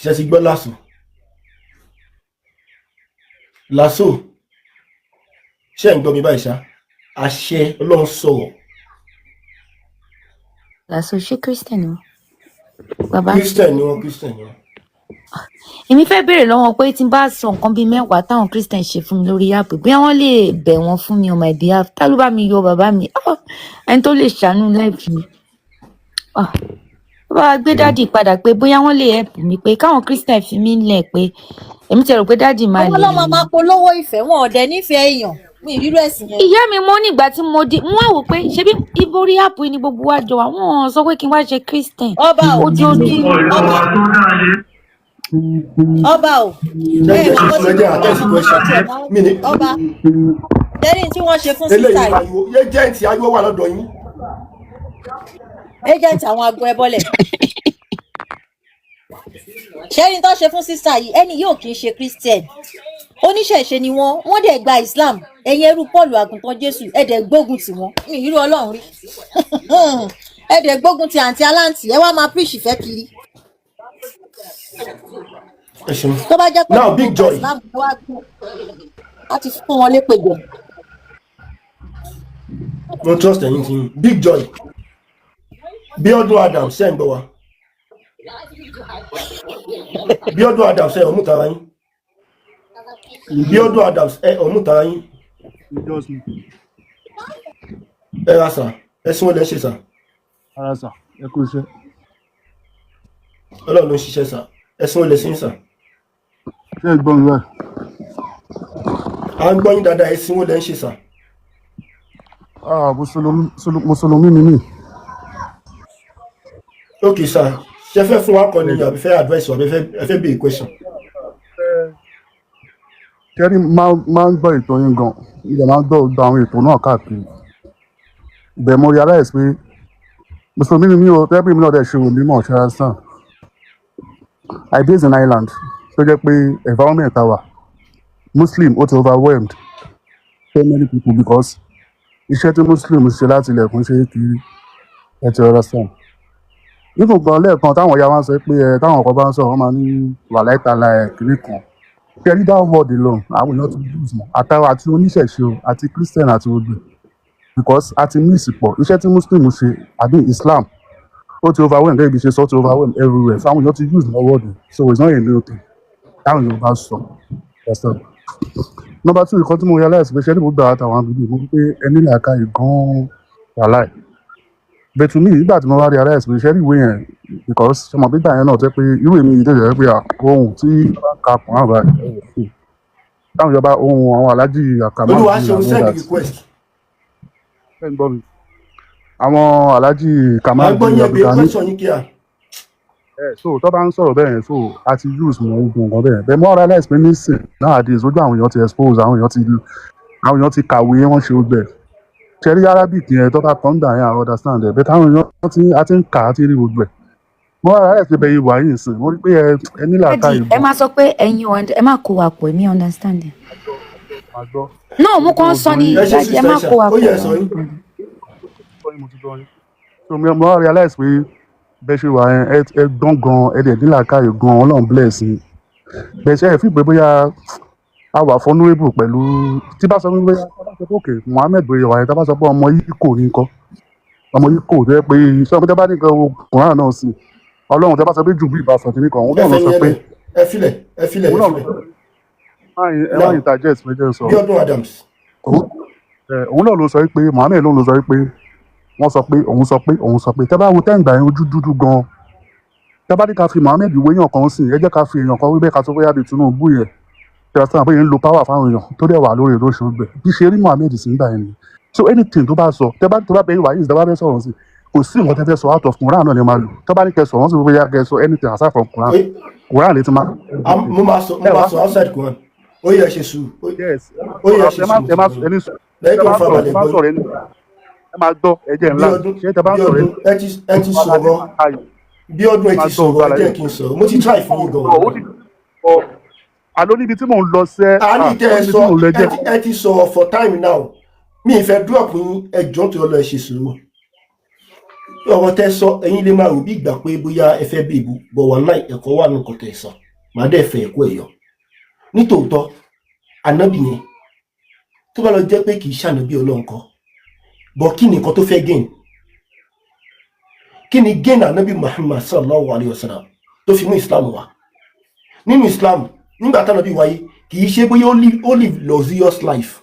ṣe ti gbọ́ lásò ṣe ń gbọ́ mi báyìí ṣá àṣẹ Ọlọ́run sọ̀rọ̀. Lásò ṣé Christian ni wọn bàbá. Christian ni wọn. Èmi fẹ́ béèrè lọ́wọ́ pé tí n bá sọ nǹkan bíi 10 táwọn Christian ṣe fún mi lórí app bí wọ́n lè bẹ̀ wọ́n fún mi on my behalf tá ló bá mi yọ bàbá mi ẹni tó lè ṣàánú life mi. Bá gbé dádì padà pé bóyá wọ́n lè help mi pé káwọn Christian fi mí lẹ̀ pé èmi ti rò pé dádì máa lè. àwọn ọlọ́mọ máa polówó ìfẹ́ wọn ọ̀dẹ nífẹ̀ẹ́ èèyàn mi ìrírú ẹ̀sìn yẹn. Ìyá mi mọ̀ nígbà tí mo wò pé ṣebí iborí app ni gbogbo wa jọ wà wọ́n sọ pé kí n wá ṣe Christian. ọba ò ọba ò ọba tẹ́lẹ̀ tí wọ́n ṣe fún sísá yìí. ẹjẹǹtì ayọ̀ wà lọ́dọ̀ yín. ẹjẹǹtì àwọn agbo ẹbọlẹ̀. ṣẹ́ni tó ṣe fún sísá yìí ẹni yóò kì í ṣe Christian oníṣẹ̀ṣe ni wọ́n dẹ̀ gba Islam ẹ̀yin ẹrú Paul àgùntàn Jésù ẹ̀dẹ̀ gbógun tì wọ́n mi ìrú Ọlọ́run rí ẹ̀dẹ̀ gbógun ti àǹtí aláǹtí ẹ wá máa preach ìfẹ́ kiri. tó bá jẹ́ pé now Big Joy Islam wá gbọ́ láti fún wọn lépè jẹ. no trust ẹ̀yin tí Big Joy Bíọ́dún Adams ṣe ń gbọ́ wa Bíọ́dún Adams ẹ ọmú tara yín Bíọ́dún Adams ẹ ọmú tara yín ẹ ra sà ẹ sún ọlẹ ṣe sà. ara sà ẹ kú iṣẹ́. Ọlọ́run ló ń ṣiṣẹ́ sà ẹ sún ọlẹ sí sà. ṣé ẹ gbọ́ mi báyìí. à ń gbọ́ yín dáadáa ẹ sún ọlẹ ń ṣe sà. mùsùlùmí ni mí. ok sà ṣe fẹ́ fún wa kọ́ ni àbí fẹ́ advice wa àbí ẹ fẹ́ béèrè question. kẹ́rí máa ń gbọ́ ètò yín gan ilẹ̀ máa ń gbọ́ àwọn ètò náà káàkiri bẹ́ẹ̀ mo realize pé mùsùlùmí ni mí o tẹ́bí mi náà dẹ̀ ṣe òní mọ̀ ṣe ara sàn. I based in Ireland tó jẹ́ pé environment àwa Muslim ó ti overwhelmed so many people because iṣẹ́ tí Muslim ṣe láti ilẹ̀kùn ṣe kiri ẹ ti ọ̀rọ̀ sàn. nígbà kan lẹ́ẹ̀kan táwọn ìyá wa ń sọ pé táwọn ọkọ bá ń sọ̀rọ̀ wọ́n máa ní wàhálà ìtàlá kiri kan kẹrí that word alone àwọn èèyàn ti lose mọ́ àtàwọn àti oníṣẹ̀ṣe o àti Christian àti odò because àti miss pọ̀ iṣẹ́ tí Muslim ṣe àbí Islam ó ti overwhelm gẹ́gẹ́ bí ṣe sọ ó ti overwhelm everywhere fáwọn èèyàn ti use the word so it's not a new thing táwọn èèyàn bá sọ ẹ̀sọ́. number 2 ìkan tí mo realize pé ṣé ní gbogbo àtàwọn àbíbí mo rí pé ẹni làákà yìí gan-an wà láì but to me nígbà tí mo wá realize pé ṣé ní ìwé yẹn because ṣe mọ̀ gbígbà yẹn náà tẹ́ pé irú èmi yìí tẹ̀lé pé ohun tí wọ́n ka kùn án báyìí táwọn ìjọba ohun àwọn aláàjì àkàmọ́ Olúwa ṣe send request. ẹ̀ ń gbọ́ mi àwọn aláàjì kàmá àgbọ̀nyẹ bí question yín kíá. so tó bá ń sọ̀rọ̀ bẹ́ẹ̀ yẹn so a ti use mọ̀ ogun nǹkan bẹ́ẹ̀ bẹ́ẹ̀ mọ́ realize pé nísìn nowadays ojú àwọn èèyàn ti expose àwọn èèyàn ti kàwé wọ́n ṣe gbẹ̀ ṣẹ́rí Arabic yẹn tó bá kọ́ ń dà yẹn àwọn understand ẹ̀ bẹ́ẹ̀ táwọn èèyàn a ti ń kà á ti rí gbogbo ẹ̀ mọ́ realize pé bẹ́ẹ̀ ìwà yìí sìn mo rí pé ẹ nílà ká ìbò. ẹ máa sọ pé ẹ̀yin ẹ má kó wa pọ̀ èmi understand ẹ̀. náà mo kàn sọ ní ìdájí ẹ má kó wa pọ̀. so mo realize pé bẹ́ẹ̀ ṣe wà ẹ gbọ́n gan ẹ dẹ̀ nílà káyọ̀ gan Ọlọ́run bless yín bẹ́ẹ̀ ṣe ẹ fi pé bóyá a wà vulnerable pẹ̀lú tí bá sọ pé bóyá tá bá sọ pé òkè Muhammed bóyá wà tá bá sọ pé ọmọ yìí kò ní nǹkan ọmọ yìí kò tó yẹ pé iṣẹ́ ọmọ tẹ́ bá ní nǹkan Kùránì náà sí Ọlọ́run tẹ́ bá sọ pé jù bí ìbá sọ kìíní kan òun náà ló sọ pé ẹ filẹ̀ òun náà ẹ má interject méjì sọ Bíọ́dún Adams òun náà ló sọ pé Muhammed ló sọ pé wọ́n sọ pé òun sọ pé tẹ́ bá wo tẹ́ǹgbà yẹn ojú dúdú gan tẹ́ bá ní ká fi Muhammed ìwé èèyàn kan sí ẹ jẹ́ ká fi èèyàn kan wíbẹ̀ ká tó bóyá bíi Tinubu yẹn tẹ́ bá sọ pé yẹn ń lo power fáwọn èèyàn tó dẹ̀ wà lórí èdè òṣèlú bẹ̀ bí ṣe rí Muhammed sí nígbà yẹn ni so anything tó bá sọ tẹ́ bá bẹ̀rẹ̀ wáyé ìsìtẹ́ bá fẹ́ sọ̀rọ̀ sí kò sí nǹkan tẹ́ fẹ́ sọ out of Quran náà lè máa lò tẹ́ bá ní kẹ́ sọ̀rọ̀ sí bóyá kẹ́ sọ anything aside from Quran lè ti máa. mo máa sọ outside Quran ó yẹ ṣe sùúrù ó yẹ ṣe sùúrù lẹ́yìn tó fà balẹ̀ gbọ́ ẹ máa gbọ́ ẹ̀jẹ̀ ńlá ṣé tẹ́ bá ń sọ̀rọ̀ ẹ ti sọ̀rọ̀ Bíọ́dún ẹ ti sọ̀rọ̀ ẹ jẹ́ kí n sọ̀rọ̀ mo ti try fún yín gan-an. àló níbi tí mò ń lọ sẹ́ a ní kẹ́ ẹ sọ ẹ ti sọ̀rọ̀ for time now mi ì fẹ́ drop yín ẹjọ́ tó lọ ẹ ṣe sùúrù ọ̀rọ̀ tẹ́ sọ ẹ̀yin lè máa rò bí ìgbà pé bóyá ẹ fẹ́ bèbú bọ̀ wà láì ẹ̀kọ́ wà nù kọ̀tẹ̀ sọ màá dẹ̀ fẹ́ ẹ̀kọ́ ẹ̀yọ nítòótọ́ ànábì yẹn tó bá lọ jẹ́ pé kì í ṣànábì Ọlọ́run kọ́ bọ̀ kí ni nǹkan tó fẹ́ gain kí ni gain ànábì Muhammad sallallahu alayhi wa sallam tó fi mú Islam wá nínú Islam nígbà tánábì wáyé kì í ṣe bóyá ó live luxurious life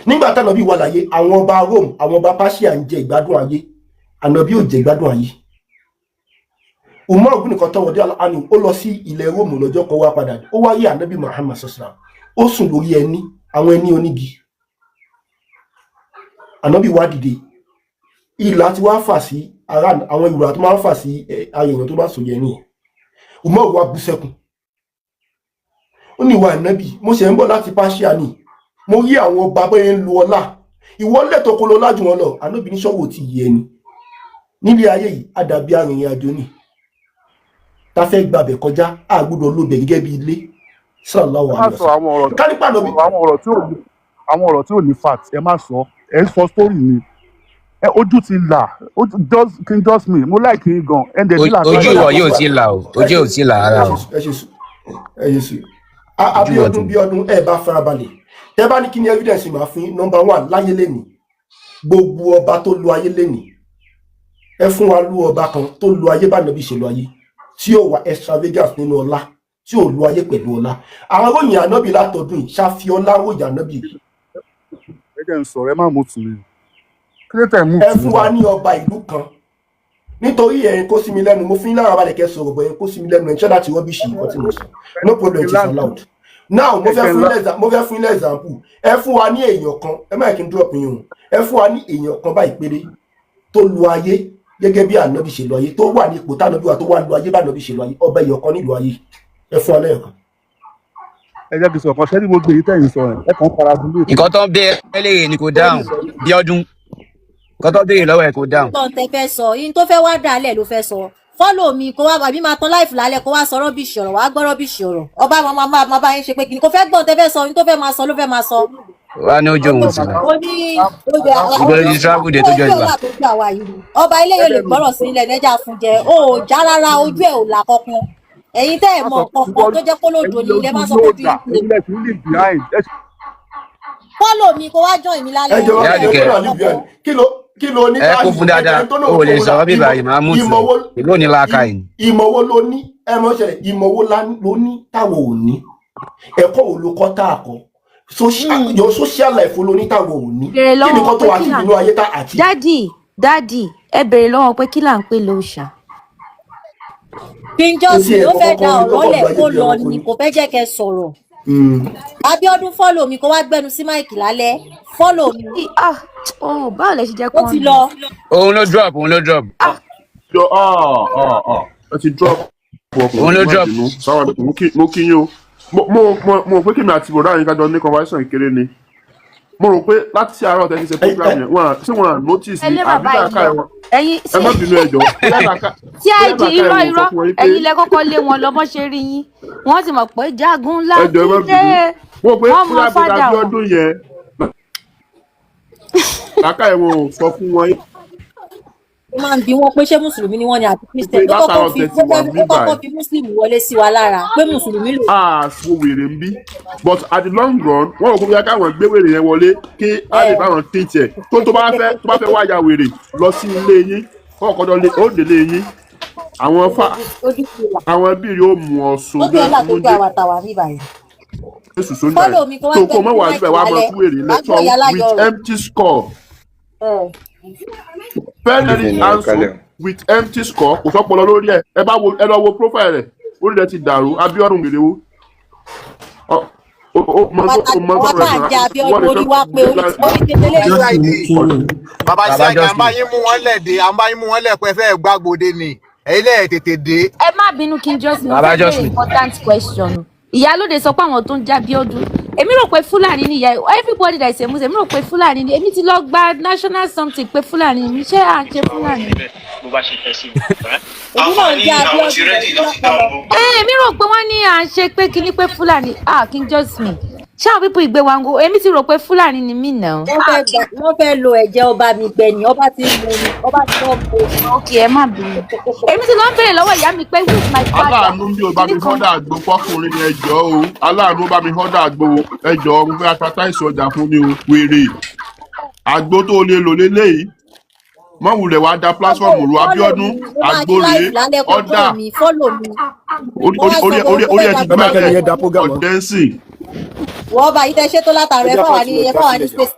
nígbà tánábì wà láyé àwọn ọba Rome àwọn ọba Persia ń jẹ ìgbádùn ayé ànábì ò jẹ ìgbádùn ayé Umar ibn Khattab àni ó lọ sí ilẹ̀ Rome lọ́jọ́ kan wá padà ó wáyé ànábì Muhammad sallallahu ó sùn lórí ẹní àwọn ẹní onígi ànábì wá dìde ìlà tí wá fà sí ara àwọn ìwà tó máa ń fà sí ayẹyàn tó bá sọ yẹn nìyẹn Umar wá bú sẹ́kún ó ní ìwà ànábì mo ṣe ń bọ̀ láti Persia ni mo rí àwọn ọba bẹ́ẹ̀ ń lu ọlá ìwọ lẹ́tọ̀ọ́ kó lọ lájú wọn lọ ànábì ní ṣọ́wọ́ ti yẹ ni nílé ayé yìí àdàbí arìnrìn àjò ni ta fẹ́ gbàbẹ̀ kọjá àgbọ́dọ̀ lóbẹ̀ gẹ́gẹ́ bí ilé sallallahu alaihi wasallam kánípà lọ́bí àwọn ọ̀rọ̀ tí ò ní fact ẹ má sọ ẹ sọ story ni ojú ti là kí n just me mo like yín gan ẹ dẹ̀ sí là. ojú ìwọ yóò ti là o ojú ò ti là ara o. ẹ yé sùn Abíọ́dún ẹ bá farabalẹ̀ tẹ́ bá ní kí ni evidence máa fún number one láyé lẹ́nìí gbogbo ọba tó lu ayé lẹ́nìí ẹ fún wa lu ọba kan tó lu ayé bá nàbí ṣe lu ayé tí ó wà extravagance nínú ọlá tí ò lu ayé pẹ̀lú ọlá àwọn ròyìn ànábì látọdún yìí ṣàfi ọlá ròyìn ànábì. ẹ jẹ́ n sọ̀rọ̀ ẹ má mú tù mí ẹ fún wa ní ọba ìlú kan nítorí ẹ̀yin kó sí mi lẹ́nu mo fi ń lára balẹ̀ kẹ́ sọ̀rọ̀ bọ̀ ẹ̀yin kó sí mi lẹ́nu ẹ̀ ń ṣẹ́ láti rọ́bìṣì nǹkan tí mo sọ no problem it is allowed now mo fẹ́ fún ilé example ẹ fún wa ní èèyàn kan ẹ má kí n drop yín o ẹ fún wa ní èèyàn kan báyìí péré tó lu ayé gẹ́gẹ́ bí ànábì ṣe lu ayé tó wà ní ipò tánàbí wa tó wà lu ayé bá ànábì ṣe lu ayé ọba èèyàn kan nílùú ayé ẹ fún wa lẹ́yìn kan. ẹ jẹ́ kí n sọ ọ̀kan ṣẹ́ni gbogbo èyí tẹ̀yìn sọ ẹ̀ kàn fara dùn lóòótọ́. nǹkan tó ń bẹ ẹlẹ́yìn ni kò dáhùn Bíọ́dún nǹkan tó béèrè lọ́wọ́ ẹ̀ kò dáhùn. tó ń tẹ fẹ́ sọ yín tó fẹ́ wá dálẹ̀ ló fẹ́ sọ fọ́lọ̀ mi kó wá àbí máa tán láìfù lálẹ́ kó wá sọ rọ́bìṣì ọ̀rọ̀ wá gbọ́ rọ́bìṣì ọ̀rọ̀ ọba máa bá yín ṣe pé kí ni kò fẹ́ gbọ́n tẹ fẹ́ sọ yín tó fẹ́ máa sọ ló fẹ́ máa sọ. wá ní ojú òun sí la ìgbọ́dọ̀ ti travel day tó jọ ìgbà. ọba ilé yóò lè gbọ́rọ̀ sí ilẹ̀ nẹ́jà fún jẹ ó já rárá ojú ẹ̀ ò là kankan ẹ̀yin tẹ́ ẹ̀ mọ̀ kankan tó jẹ́ kó lòdò ní ilé má sọ pé fọ́lọ̀ mi kó wá jọ ìmí lálẹ́. kí ló ní ẹ kún fún dáadáa o lè sọ̀rọ̀ bíbá yìí máa mú tù ìlú ní láàká yìí. ìmọ̀wó ló ní ẹ mọ̀ ṣẹlẹ̀ ìmọ̀wó ló ní táwọn ò ní ẹ̀kọ́ wo ló kọ́ tá a kọ́ social life ló ní táwọn ò ní kí ni kọ́ tó wá sí nínú ayé tá àti. dádì ẹ bèrè lọ́wọ́ pé kí là ń pè lóòṣà. King Johnson ló fẹ́ da ọ̀rọ̀ lẹ̀ kó lọ ni kò fẹ́ jẹ́ kẹ́ sọ̀rọ̀. Abíọ́dún fọ́lọ̀ mi kó wá gbẹnu sí máìkì lálẹ́ fọ́lọ̀ mi. Báwo lẹ ṣe jẹ́ kó ó ti lọ. òun ló drop. ó ti drop. òun ló drop. mo kí yín o mo rò pé kí mi àti bọ̀dá yín kájọ ní conversation kéré ni mo rò pé láti sí àárọ̀ tẹ́tí ṣe program yẹn ṣé wọn notice ni àbí dáká ẹ̀ wọn ẹ má bínú ẹjọ́. tí àìdí irọ́ ẹ̀yin lẹ kọ́kọ́ lé wọn lọ bọ́ ṣe rí yín wọ́n ti mọ̀ pé jagun láti dé wọ́n mọ fàdà wọn. ọdún yẹn dáká ẹ̀ wọn ò sọ fún wọn ó máa ń bi wọ́n pé ṣé mùsùlùmí ni wọ́n ni àti pé christian ó látàárọ̀ tẹ̀sí wà bí kọ́kọ́ báyìí fi muslim wọlé sí wa lára pé mùsùlùmí lò. àṣọ wèrè ń bí but at the long run wọ́n rò pé bóyá káwọn gbé wèrè yẹn wọlé kí á lè báwọn tètè ẹ̀ tó bá fẹ́ wá ya wèrè lọ sí ilé yín kọ́kọ́ ó délé yín àwọn bíi ó mú ọ sùn ó bẹ̀rẹ̀ láti gba àwàtàwà bí báyìí. Jésù sójà ẹ̀ tó kó mọ́ wà síbẹ̀ wá máa kú èrè lẹ́tọ̀ with empty score. Very answer with empty score kò sọ́pọ̀lọ́ lórí ẹ̀ ẹ lọ wo profile rẹ̀ orí rẹ̀ ti dàrú Abíọ́dún gbèdéwó. Wọ́n bá ń jẹ Abíọ́dún orí wá pé orí kékeré yìí. Bàbá Ṣáìdì à ń bá yín mú wọn lẹ̀ dé à ń bá yín mú wọn lẹ̀ pé fẹ́ gbàgbọ́dé ni ẹ̀yin lẹ́ẹ̀ tètè dé. ẹ má bínú kí n just know very important question. Ìyálóde sọ pé àwọn tó ń já Bíọ́dún èmi rò pé Fúlàní ni ìyá everybody that is a Muslim èmi rò pé Fúlàní ni èmi ti lọ gba national something pé Fúlàní ni ṣé à ń ṣe Fúlàní. bó bá ṣe fẹ́ sí èmi náà ń jẹ Abíọ́dún èmi rò pé wọ́n ní à ń ṣe pé kíní pé Fúlàní kí n just me ṣé àwọn pípọ̀ ìgbé wa ń go èmi ti rò pé Fúlàní ni mí náà. wọ́n fẹ́ lo ẹ̀jẹ̀ ọba mi gbẹ ni ọba ti mú mi ọba ti wọ́n mú mi. ok ẹ má bínú èmi ti lọ ń béèrè lọ́wọ́ ìyá mi pé who is my father. aláàánú bí o bá mi họ́dà àgbo fọkùnrin ni ẹjọ́ o aláàánú bá mi họ́dà àgbo ẹjọ́ mo fẹ́ advertise ọjà fún mi o wèrè àgbo tó lè lò lélẹ́yìí mọ wulẹ̀ wá da platform ru Abíọ́dún àgbo rèé ọ̀dà orí ẹ̀ ti gbálẹ̀ ọ̀dẹ́nsì. wọ́n bá yí tẹ́ ṣé tó látàrí ẹ fáwa ní space.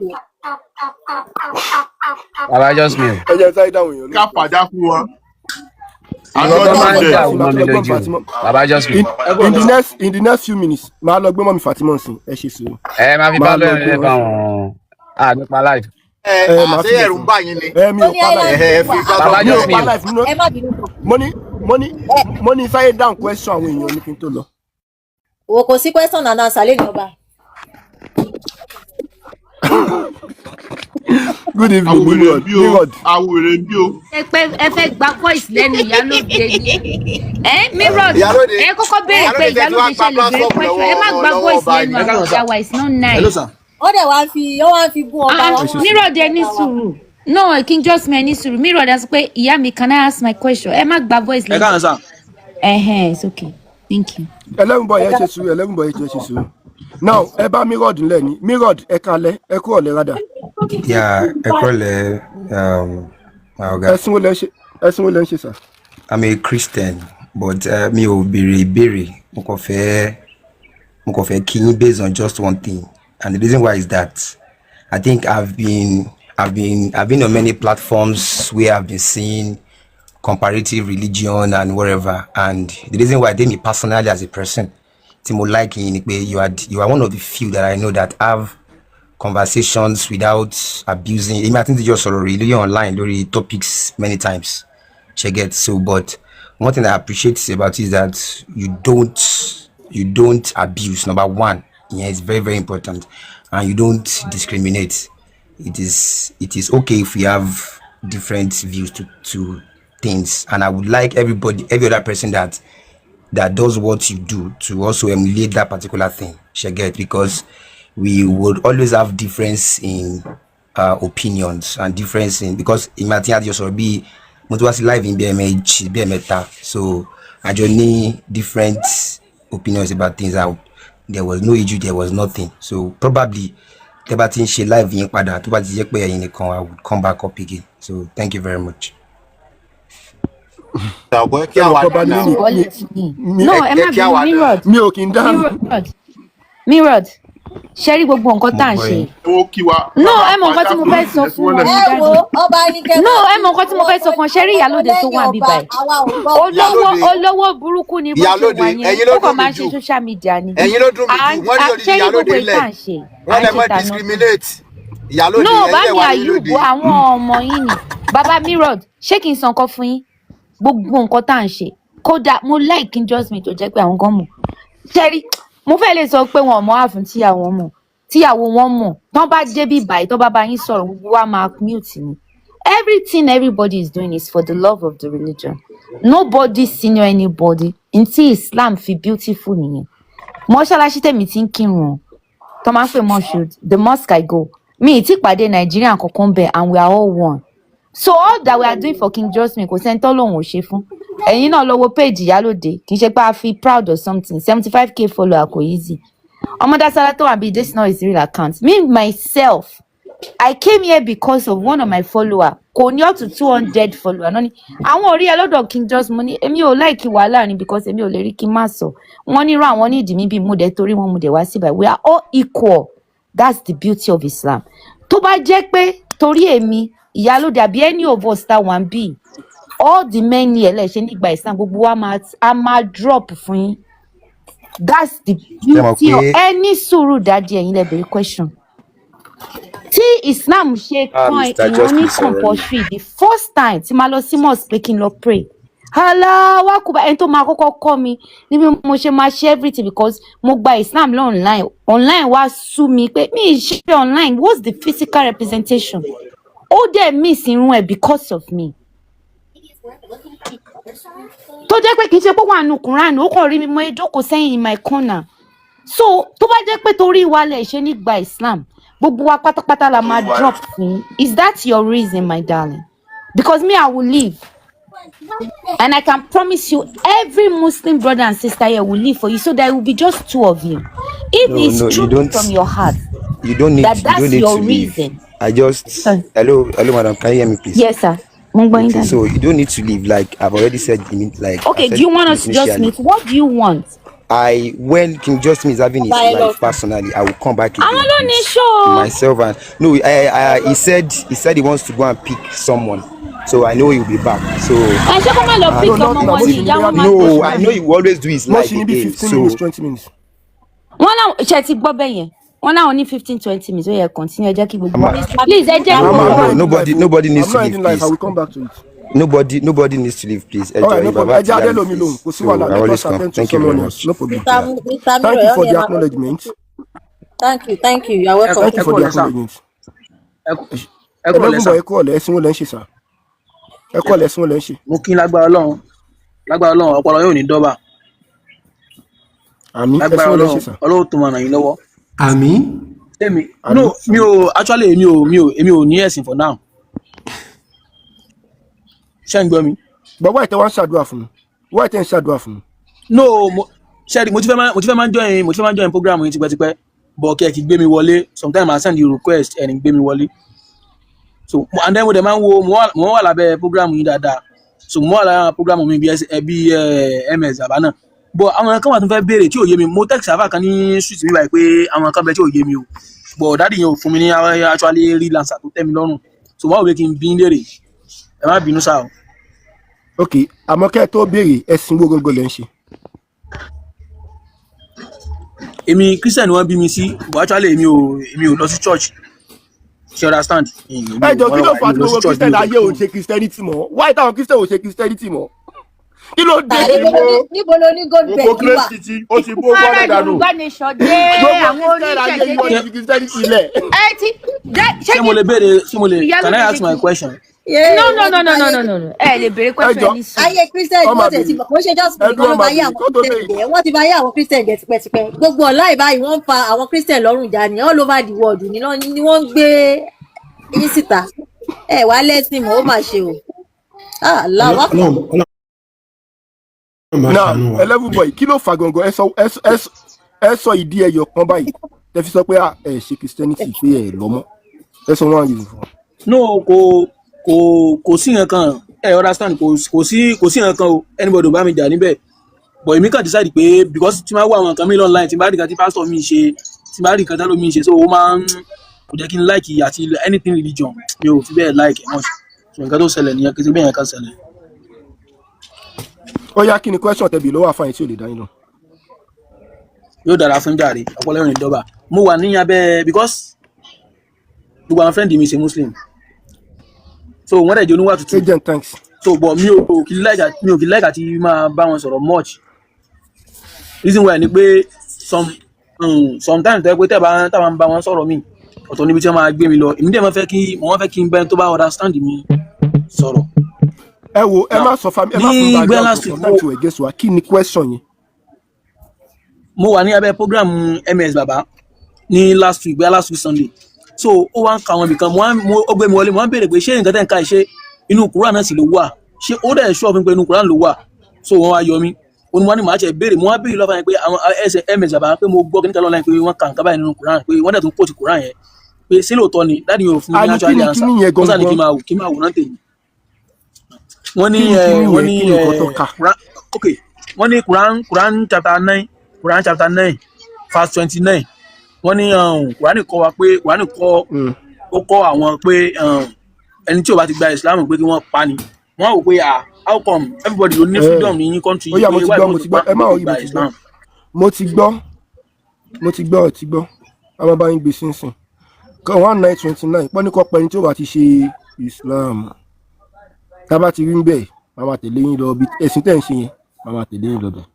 Bàbá just me. ẹ jẹ́ sáré dáhùn èèyàn. ká fàdá fún wa. Bàbá just me. In the next few minutes máa lọ gbé mọ́mí Fatima sí ẹ ṣe sùúrù. Ẹ máa fi bá lóyún ẹ bá wọn àgbẹ̀pá live. Ṣé ẹ̀rù ń bà yín ni. Mi ò pa live. Bàbá just me. ẹ má bínú. mo ní sáré dáhùn question àwọn èèyàn ní kí n tó lọ. Wo kò sí question and answer lẹ́nu ọba. Good evening, Mirod. Àwòrán bí o. ẹ fẹ́ gba voice lẹ́nu Ìyálóde ni. Mirod ẹ kọ́kọ́ béèrè pé Ìyálóde ṣe lè béèrè question ẹ má gba voice lẹ́nu àwọn ọ̀gá wa it's not nice. Ó dẹ̀ wá ń fi bú ọba wọn. Mirod ẹ ní sùúrù. No, King just me ní sùúrù. Mirod ẹ sọ pé ìyá mi can I ask my question? Ẹ má gba voice lẹ́nu. Ẹ káàárọ̀ sà. It's okay. Thank you. Ẹlẹ́rùnbọ̀ yẹn ṣe sùúrù. Now, ẹ bá Mirod ńlẹ̀ ni. Mirod ẹ kalẹ̀ ẹ kú ọ̀lẹ́ rádà. Ẹ kúrọ̀lẹ́ ọ̀gá. Ẹ̀sìn wo lẹ ń ṣe sà? I'm a Christian, but mi ò béèrè ìbéèrè. Mo kàn fẹ́ kí yín based on just one thing. And the reason why is that I think I've been on many platforms where I've been seeing comparative religion and whatever. And the reason why I think me personally as a person, Timo like you are one of the few that I know that have conversations without abusing. I think they just really online lórí topics many times. Check it. So, but one thing I appreciate about it is that you don't abuse. Number one, yeah, it's very, very important, and you don't discriminate. It is okay if we have different views to things, and I would like every other person that does what you do to also emulate that particular thing. Get, because we would always have difference in opinions and difference in, because in Martin just be live in BMH, so I just need different opinions about things. There was no issue, there was nothing. So probably debating she live in Pada I would come back up again. So thank you very much. No, Mirod. Ṣẹ́rí gbogbo nǹkan tá à ń ṣe. No, ẹ mọ nǹkan tí mo fẹ́ sọ fún wọn. No, ẹ mọ nǹkan tí mo fẹ́ sọ fún Ṣẹ́rí Ìyálóde tó wà bíbá ẹ̀. Olówó burúkú ni bó ṣe wà yẹn. Ó kàn máa ń ṣe social media ni. Ẹ̀yin ló dùn mí jù, wọ́n ní orí Ìyálóde lẹ̀. Wọ́n lè mọ discriminate. Ìyálóde no, bá mi Àyùbù àwọn ọmọ yín ni. Bàbá Mirod, ṣé kí n sọ nǹkan fún yín? Gbogbo nǹkan tá à ń ṣe. Kódà mo like King Just Me tó jẹ́ pé àwọn kan mọ̀. Ṣẹ́rí mo fẹ́ lè sọ pé wọn ò mọ àfún tíyàwó wọn mọ̀ tán bá débi báyìí tó bá bá yín sọ̀rọ̀ gbogbo wa máa mute ni. Everything everybody is doing is for the love of the religion. Nobody senior anybody. Ntí Islam fi beautiful nìyẹn. Mọ́ṣáláṣí tèmi ti ń kírun tó máa ń pè moshood the mosque I go. Mi ì tí pàdé Nigerian kankan bẹ̀ and we are all one. So all that we are doing for King Justin kò sẹ́ni tọ́lọ́hun ò ṣe fún. Ẹ̀yin náà lọ wo page Ìyálóde, kì í ṣe pé a fi proud or something. 75k follower kò easy. Ọmọdásálá tó wà bí this now is real account. Me myself, I came here because of one of my follower. Kò ní up to 200 follower. Nọ́ni àwọn orí ẹ lọ́dọ̀ King Justin mo ní èmi ò like wàhálà ni because èmi ò lè rí kí n má sọ. Wọ́n ní irú àwọn ní ìdí mi bí mo dẹ̀ torí wọn mo dẹ̀ wá síbẹ̀. We are all equal. That's the beauty of Islam. Tó bá jẹ́ pé torí èmi Ìyálóde àbí any of us that one be all the men here ṣe nígbà Islam gbogbo wa máa drop fún yín. That's the beauty of any sùúrù daddy ẹ̀yin lẹ bẹ̀rẹ̀ question. Tí Islam ṣe kan ìwọ ní compulsory the first time tí máa lọ sí mosque pé kí n lọ pray. Allahu Akbar ẹni tó máa kọ́kọ́ kọ́ mi níbi mo ṣe máa ṣe everything because mo gba Islam lọ online wá sú mi pé mi ṣe online what's the physical representation? Ó dẹ̀ miss irun ẹ̀ because of me. Tó jẹ́ pé kì í ṣe pé wà nù Quran ó kàn rí mi mo jókòó sẹ́yìn in my corner. So tó bá jẹ́ pé torí wa lẹ̀ ṣe nígbà Islam gbogbo wa pátápátá la máa drop fún. Is that your reason, my darling? Because me I will leave. And I can promise you every Muslim brother and sister here will leave for you so there will be just two of you. If it's true from your heart, you don't need that's your reason. I just hello madam, can you hear me please? Yes sir. Okay, so you don't need to leave like I've already said like okay, do you want us to just meet? What do you want? When King Justin is having his life personally, I will come back again. I don't need show myself and no, he said he wants to go and pick someone. So I know he'll be back. So no, I know he will always do his life again. So 20 minutes. One now, Chetty Bob. 1 hour only 15-20 minutes. So yeah, continue. Please, nobody needs to leave. Please. I will come back to it. Nobody needs to leave, please. Alright, no problem. I always come. Thank you very much. No problem. Thank you for the acknowledgement. Thank you. You're welcome. Thank you for the acknowledgement. Mo kí lágbára Ọlọ́run ọpọlọ yóò ní dọ́bà. Àmín. Lágbára Ọlọ́run tó máa ràn yín lọ́wọ́. Àmín. No, èmi ò ní ẹ̀sìn for now. Ṣé ń gbọ́ mi? But why tẹ́ wá ń ṣàdúrà fún mi? Why tẹ́ ń ṣàdúrà fún mi? No, mo ti fẹ́ máa join program yín tipẹ́tipẹ́. But kẹ́ kí gbé mi wọlé. Sometimes I send you request and gbé mi wọlé. So and then mo dẹ̀ máa ń wo mo wà lábẹ́ program yín dáadáa. So mo wà lábẹ́ program mi bí MS àbá náà. But àwọn kan wà tó fẹ́ béèrè tí ò yé mi. Mo text àfà kan ní street mi báyìí pé àwọn kan bẹ tí ò yé mi o. But daddy yẹn ò fún mi ní actually real answer tó tẹ́ mi lọ́rùn. So wọ́n wò pé kí n bí ń léèrè. Ẹ má bínú sáà o. Okay, àmọ́ kẹ́ tó béèrè ẹ̀sìn wo gangan lẹ ń ṣe? Èmi Christian ni wọ́n bí mi sí, but actually èmi ò lọ sí church. You understand? Ẹ jọ kí ló fà á tí gbogbo Christian ayé ò ṣe Christianity mọ́? Why táwọn Christian ò ṣe Christianity mọ́? Kí ló dé? Níbo ló ní gold bed wà? Ó ti bó gbọ́dọ̀ dànù. Àwọn Christianity lẹ̀. Ṣé mo lè béèrè? Can I ask my question? No. Lè béèrè question ní sùn. Ayé Christian wọ́n tẹ̀ sí wọ́n ṣe just pé wọ́n bá yé àwọn Christian jẹ́ wọ́n ti bá yé àwọn Christian jẹ́ tipẹ́tipẹ́ gbogbo ọ̀la ìbáyìí wọ́n ń fa àwọn Christian lọ́rùn já ní all over the world ni wọ́n ń gbé yín síta wá lẹ́sìn mọ́ ó mà ṣe o. Now, 11 boy, kí ló fà gangan ẹ sọ ìdí ẹyọ kan báyìí tẹ́ fi sọ pé ẹ ṣe Christianity pé ẹ lọ́mọ ẹ sọ wọn yìí fún. No, kò sí nǹkan understand kò sí nǹkan o anybody ò bá mi jà níbẹ̀ but èmi kàn decide pé because tí máa wá àwọn nǹkan mi online tí bá rí nǹkan tí pastor mi ṣe tí bá rí nǹkan tí ló mi ṣe so ó máa ń kò jẹ́ kí n like àti anything religion mi ò fi bẹ́ẹ̀ like much so nǹkan tó ṣẹlẹ̀ nìyẹn kí n ti bẹ́ẹ̀ yẹn kan ṣẹlẹ̀. Ó yá kí ni question tẹ̀bi ló wà fáyín tí ò lè dá yín lọ. Yóò dára fún jàre ọpọlọ ìrìn ìdọ́bà mo wà ní abẹ́ because gbogbo àwọn friend mi ṣe Muslim so wọ́n dẹ̀ jẹ́ oníwà tuntun agent thanks so but mi ò kí like àti máa bá wọn sọ̀rọ̀ much reason why ni pé sometimes tẹ́ pé táwọn bá wọn sọ̀rọ̀ mi ọ̀tọ̀ níbi tí wọ́n máa gbé mi lọ èmi dẹ̀ wọ́n fẹ́ kí n bẹ́ẹ̀ tó bá understand mi sọ̀rọ̀. Ẹ wo ẹ má sọ fún background ẹ̀gẹ́ sọ kí ni question yẹn. Mo wà ní abẹ́ program MS baba ní last week Sunday so ó wá ń ka àwọn ibìkan ó gbé mi wọlé mo wá ń béèrè pé ṣé nǹkan tẹ́ ń ka ṣe inú Quran náà sì ló wà ṣé ó dẹ̀ ṣọ́ fún pé inú Quran ló wà so wọ́n wá yọ mí onímọ̀ ni màá ṣe béèrè mo wá béèrè lọ́fà yẹn pé àwọn ẹsẹ̀ ms bàbá pé mo gbọ́ kí n kà lọ́la yẹn pé wọ́n kà ń kábàáyé nínú Quran pé wọ́n dẹ̀ tún kóòtù Quran yẹn pé sí lóòótọ́ ni dáàdi yóò fún mi actually answer wọ́n sá ní kí n máa wò náà tèmi wọ́n ní ok wọ́n ní Quran chapter 9 verse 29 wọ́n ní Quran kọ́ wa pé Quran ó kọ́ àwọn pé ẹni tí ó bá ti gba Islam pé kí wọ́n pa ni wọ́n wò pé how come everybody ló ní freedom ní country pé why not ẹ má rí mo ti gbọ́ a máa bá yín gbé sínsìn kan 1929 pọ́n ní kọ́ pẹ́ni tí ó bá ti ṣe Islam tá a bá ti rí ń bẹ̀ máa máa tẹ̀lé yín lọ bí ẹ̀sìn tẹ̀ ń ṣe yẹn máa máa tẹ̀lé yín lọ bẹ̀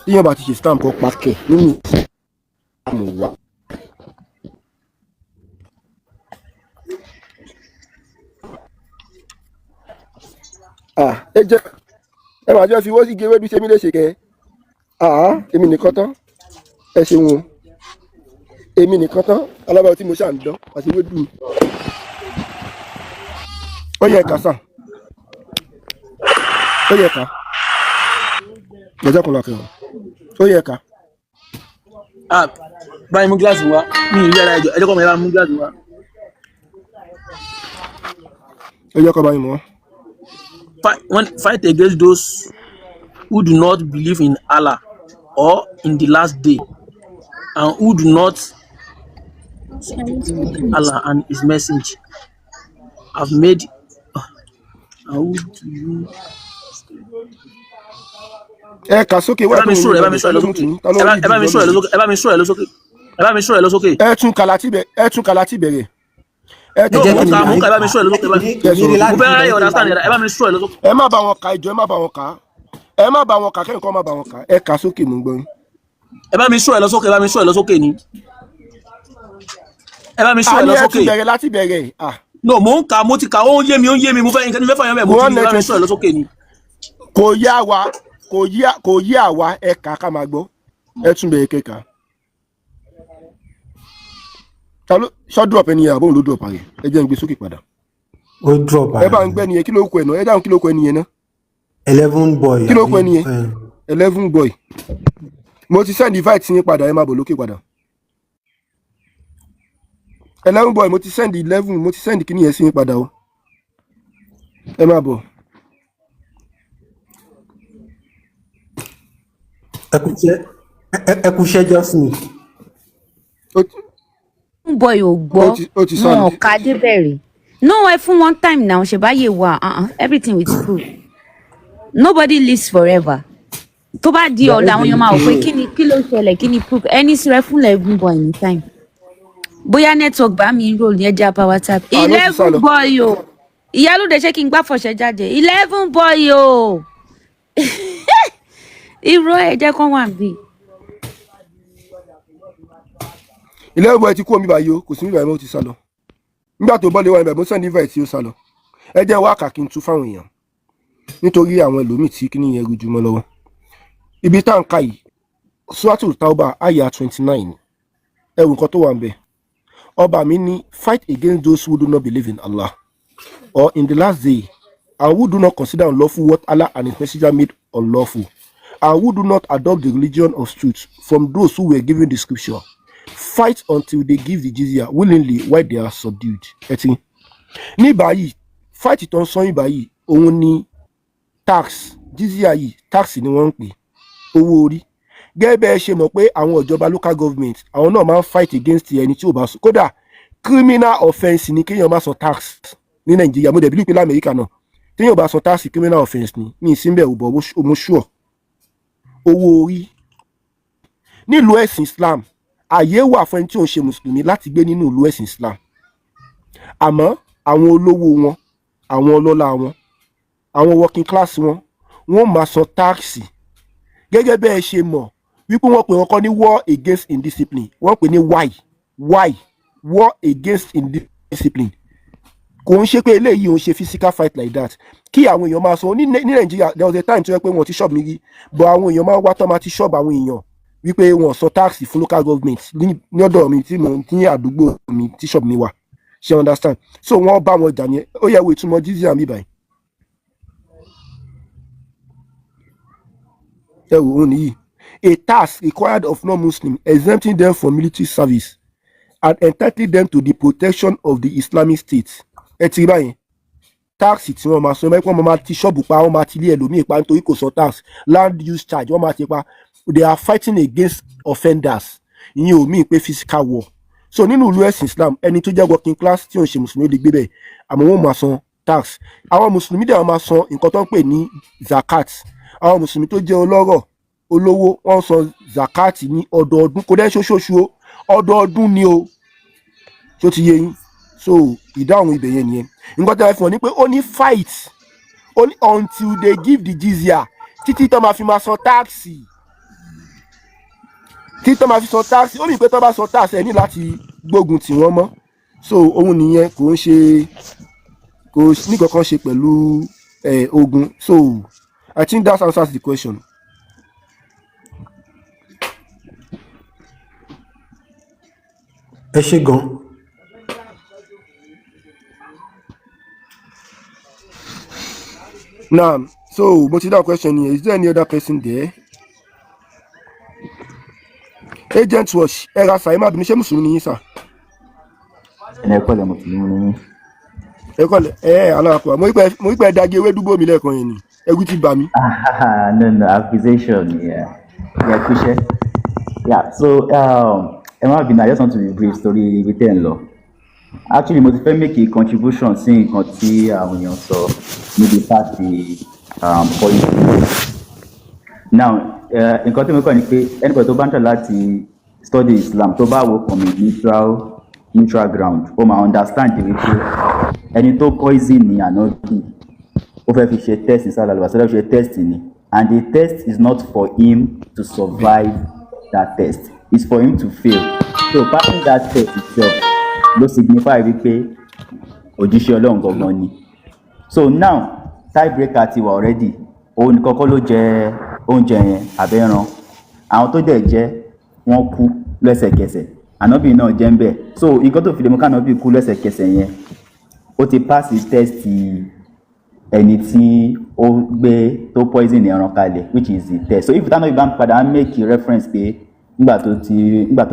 tí yóò bá ti ṣe Islam kọ́ pàkẹ́ nínú Islam wa. ẹ máa jẹ́ fi wọ́n sí gé wẹ́bí ṣe mí léṣe kẹ́ èmi nìkan tán ẹ ṣeun o èmi nìkan tán alábàá tí mo ṣà ń dán àti wédú mi ó yẹ ká sàn ó yẹ ká lọ́jọ́ kan lọ́kẹ́ ó yẹ ká. báyìí mú gíláàsì wá mi ì rí ara ẹjọ́ kọ́ mọ̀ ẹ bá mú gíláàsì wá. ẹjọ́ kọ́ báyìí mọ́. Fight against those who do not believe in Allah or in the last day, and who do not Allah and His message have made. Kà sókè wá tó ń lọ. ẹ bá mi sọ̀rọ̀ lọ sókè. Ẹ tún kà láti bẹ̀rẹ̀. Ẹ má bá wọn kà ìjọ, ẹ má bá wọn kà kẹ́yìn kan má bá wọn kà, ẹ kà sókè mú gbọ́n. ẹ bá mi sọ̀rọ̀ lọ sókè ni. ẹ bá mi sọ̀rọ̀ lọ sókè. Ẹ láti bẹ̀rẹ̀. No, mo ń kà, mo ti kà, ó ń yé mi, mo fẹ́ nǹkan ní mẹ́fà yẹn bẹ́ẹ̀, mo ti ní bá mi sọ̀rọ̀ lọ sókè ni. Kò yé àwa, ẹ kà ká máa gbọ́, ẹ tún bẹ̀rẹ̀ kẹ́kà. Ṣọ́ drop ẹni yẹn àbóhùn ló drop ààrẹ ẹ jẹ́ ń gbé sókè padà. Ó drop ààrẹ. Ẹ bá ń gbẹ́ nìyẹn kí ló kọ ẹ̀ náà ẹ dáhùn kí ló kọ ẹni yẹn náà. 11 boy. Kí ló kọ ẹni yẹn 11 boy. Mo ti send invite sí yín padà ẹ máa bọ̀ lókè padà. 11 boy mo ti send kíní yẹn sí yín padà o. Ẹ máa bọ̀. Ẹ kú iṣẹ́ Justin. Boy ò gbọ́ wọn ò ká débẹ̀rẹ̀ no ẹ fún one time now ṣe báyé wà everything with proof nobody lives forever tó bá di ọ̀la àwọn èèyàn máa wò pé kí ló ṣẹlẹ̀ kí ni proof ẹni sí rẹ fún 11 boy anytime bóyá network bá mi roll ní ẹja power tap 11 boy o ìyálóde ṣé kí n gbá fọ̀ṣẹ́ jáde 11 boy o irọ́ ẹ̀jẹ̀ kan wà bí. 11 boy ti kú omi báyìí o kò sí nígbà yẹn mo ti sá lọ nígbà tó bọ́lé wa ibẹ̀ mo send invite tí ó sá lọ ẹ jẹ́ wá kà kí n tú fáwọn èèyàn nítorí àwọn ẹlòmíì tí kíní yẹn rújú mọ́ lọ́wọ́ ibi tá à ń ka yìí Suratul Tauba àyà 29 ẹ̀wù nǹkan tó wà ń bẹ̀ ọba mi ní fight against those who do not believe in Allah or in the last day and who do not consider unlawful what Allah and His messenger made unlawful and who do not adopt the religion of truth from those who were given the scripture. Fight until they give the jizya willingly while they are subdued. Ẹtì ní báyìí fight tó ń sọ yín báyìí òun ni tax jizya yìí tax ni wọ́n ń pè owó orí gẹ́gẹ́ bẹ́ẹ̀ ṣe mọ̀ pé àwọn ìjọba local government àwọn náà máa ń fight against ẹni tí ò bá sọ kódà criminal offence ni kéèyàn má sọ tax ní Nàìjíríà mo dẹ̀ bí pé lamẹ́ríkà náà téèyàn bá sọ tax criminal offence ni ní ìsínbẹ̀ òbọ̀ òmùsùọ̀ owó orí nílùú ẹ̀sìn Islam àyè wà fún ẹni tí ò ń ṣe mùsùlùmí láti gbé nínú ìlú ẹ̀sìn Islam àmọ́ àwọn olówó wọn àwọn ọlọ́lá wọn àwọn working class wọn wọ́n máa san táàkì gẹ́gẹ́ bẹ́ẹ̀ ṣe mọ̀ wípé wọ́n pè wọ́n kọ́ ní war against indiscipline wọ́n pè ní why war against indiscipline kò ń ṣe pé eléyìí ò ń ṣe physical fight like that kí àwọn èèyàn máa sọ ní Nàìjíríà there was a time tó yẹ pé wọ́n ti ṣọ́ọ̀bù mi rí but àwọn èèyàn máa wá tán máa ti ṣọ́ọ̀bù àwọn èèyàn wípé wọn sọ táàkì fún local government ní ọ̀dọ̀ mi tí mo ní àdúgbò mi tí ṣọ́ọ̀bù mi wà She understand. So wọ́n bá wọn jà ní ó yẹ wo ìtumọ̀ jizya mi báyìí. Ẹ wò ó nìyí. A task required of non-Muslim, exempting them from military service and entitling them to the protection of the Islamic State. Ẹ ti rí báyìí. Tax tí wọ́n máa sọ mẹ́pọ̀ wọ́n máa ti ṣọ́ọ̀bù pa wọ́n máa ti ilé ẹlòmíì pa nítorí kò sọ tax, land use charge wọ́n máa ti pa. They are fighting against offenders. Ìyẹn ò mí pé physical war. So nínú ìlú ẹ̀sìn Islam ẹni tó jẹ́ working class tí ò ń ṣe mùsùlùmí ó lè gbé bẹ́ẹ̀ àmọ́ wọ́n máa san tax. Àwọn mùsùlùmí dẹ̀ wọ́n máa san nǹkan tó ń pè ní zakat. Àwọn mùsùlùmí tó jẹ́ ọlọ́rọ̀ olówó wọ́n san zakat ní ọdọọdún kò dẹ́ ṣoṣooṣù o ọdọọdún ni o tó ti yé yín. So ìdáhùn ibẹ̀ yẹn nìyẹn. Nǹkan tí a fún ọ ní pé ó ní fight ó ní until they give the jizya títí tó máa fi máa san táàsì títí tó máa fi san táàsì ó ní pé tó bá san táàsì ẹ ní láti gbógun tì wọ́n mọ́. So ohun nìyẹn kò ní kankan ṣe pẹ̀lú ogun. So I think that answers the question. Ẹ ṣé gan. Now, so but that question here, is there any other person there? Agent Wash, Era Saima, Binish Musuni, sir. Ẹ kọ́ lẹ̀ Mùsùlùmí ni. Ẹ kọ́ lẹ̀ aláàpọ̀ mo ìpẹ́ dagi ewé dúgbò mi lẹ́ẹ̀kan yẹn ni ẹgbẹ́ ti bà mí. No, accusation, yeah, kúṣẹ́. Yeah, so ẹ má bínú, I just want to be brief story ibi tẹ́ ń lọ. Actually, mo ti fẹ́ make a contribution sí nǹkan tí àwọn èèyàn sọ níbi pàtì policy. Now, nǹkan tí mo kọ́ ni pé anybody tó bá ń tẹ̀ láti study Islam tó bá wo from a neutral ground ó máa understand wípé ẹni tó poison ni ànábì ó fẹ́ fi ṣe test ní sálà lọ́wọ́ sọ́dọ̀ fi ṣe test ni, and the test is not for him to survive that test, it's for him to fail. So passing that test itself ló signify wípé òjíṣẹ́ Ọlọ́run gangan ni. So now tiebreaker ti wà already, òun nìkan kọ́ ló jẹ oúnjẹ yẹn àbẹ́ran, àwọn tó dẹ̀ jẹ wọ́n kú lẹ́sẹ̀kẹsẹ̀, ànábì náà jẹ́ ń bẹ̀. So nǹkan tó fi lè mú kánábì kú lẹ́sẹ̀kẹsẹ̀ yẹn ó ti pass test ẹni tí ó gbé tó poison ẹran kalẹ̀, which is the test. So if tánábì bá ń padà make reference pé nígbà tó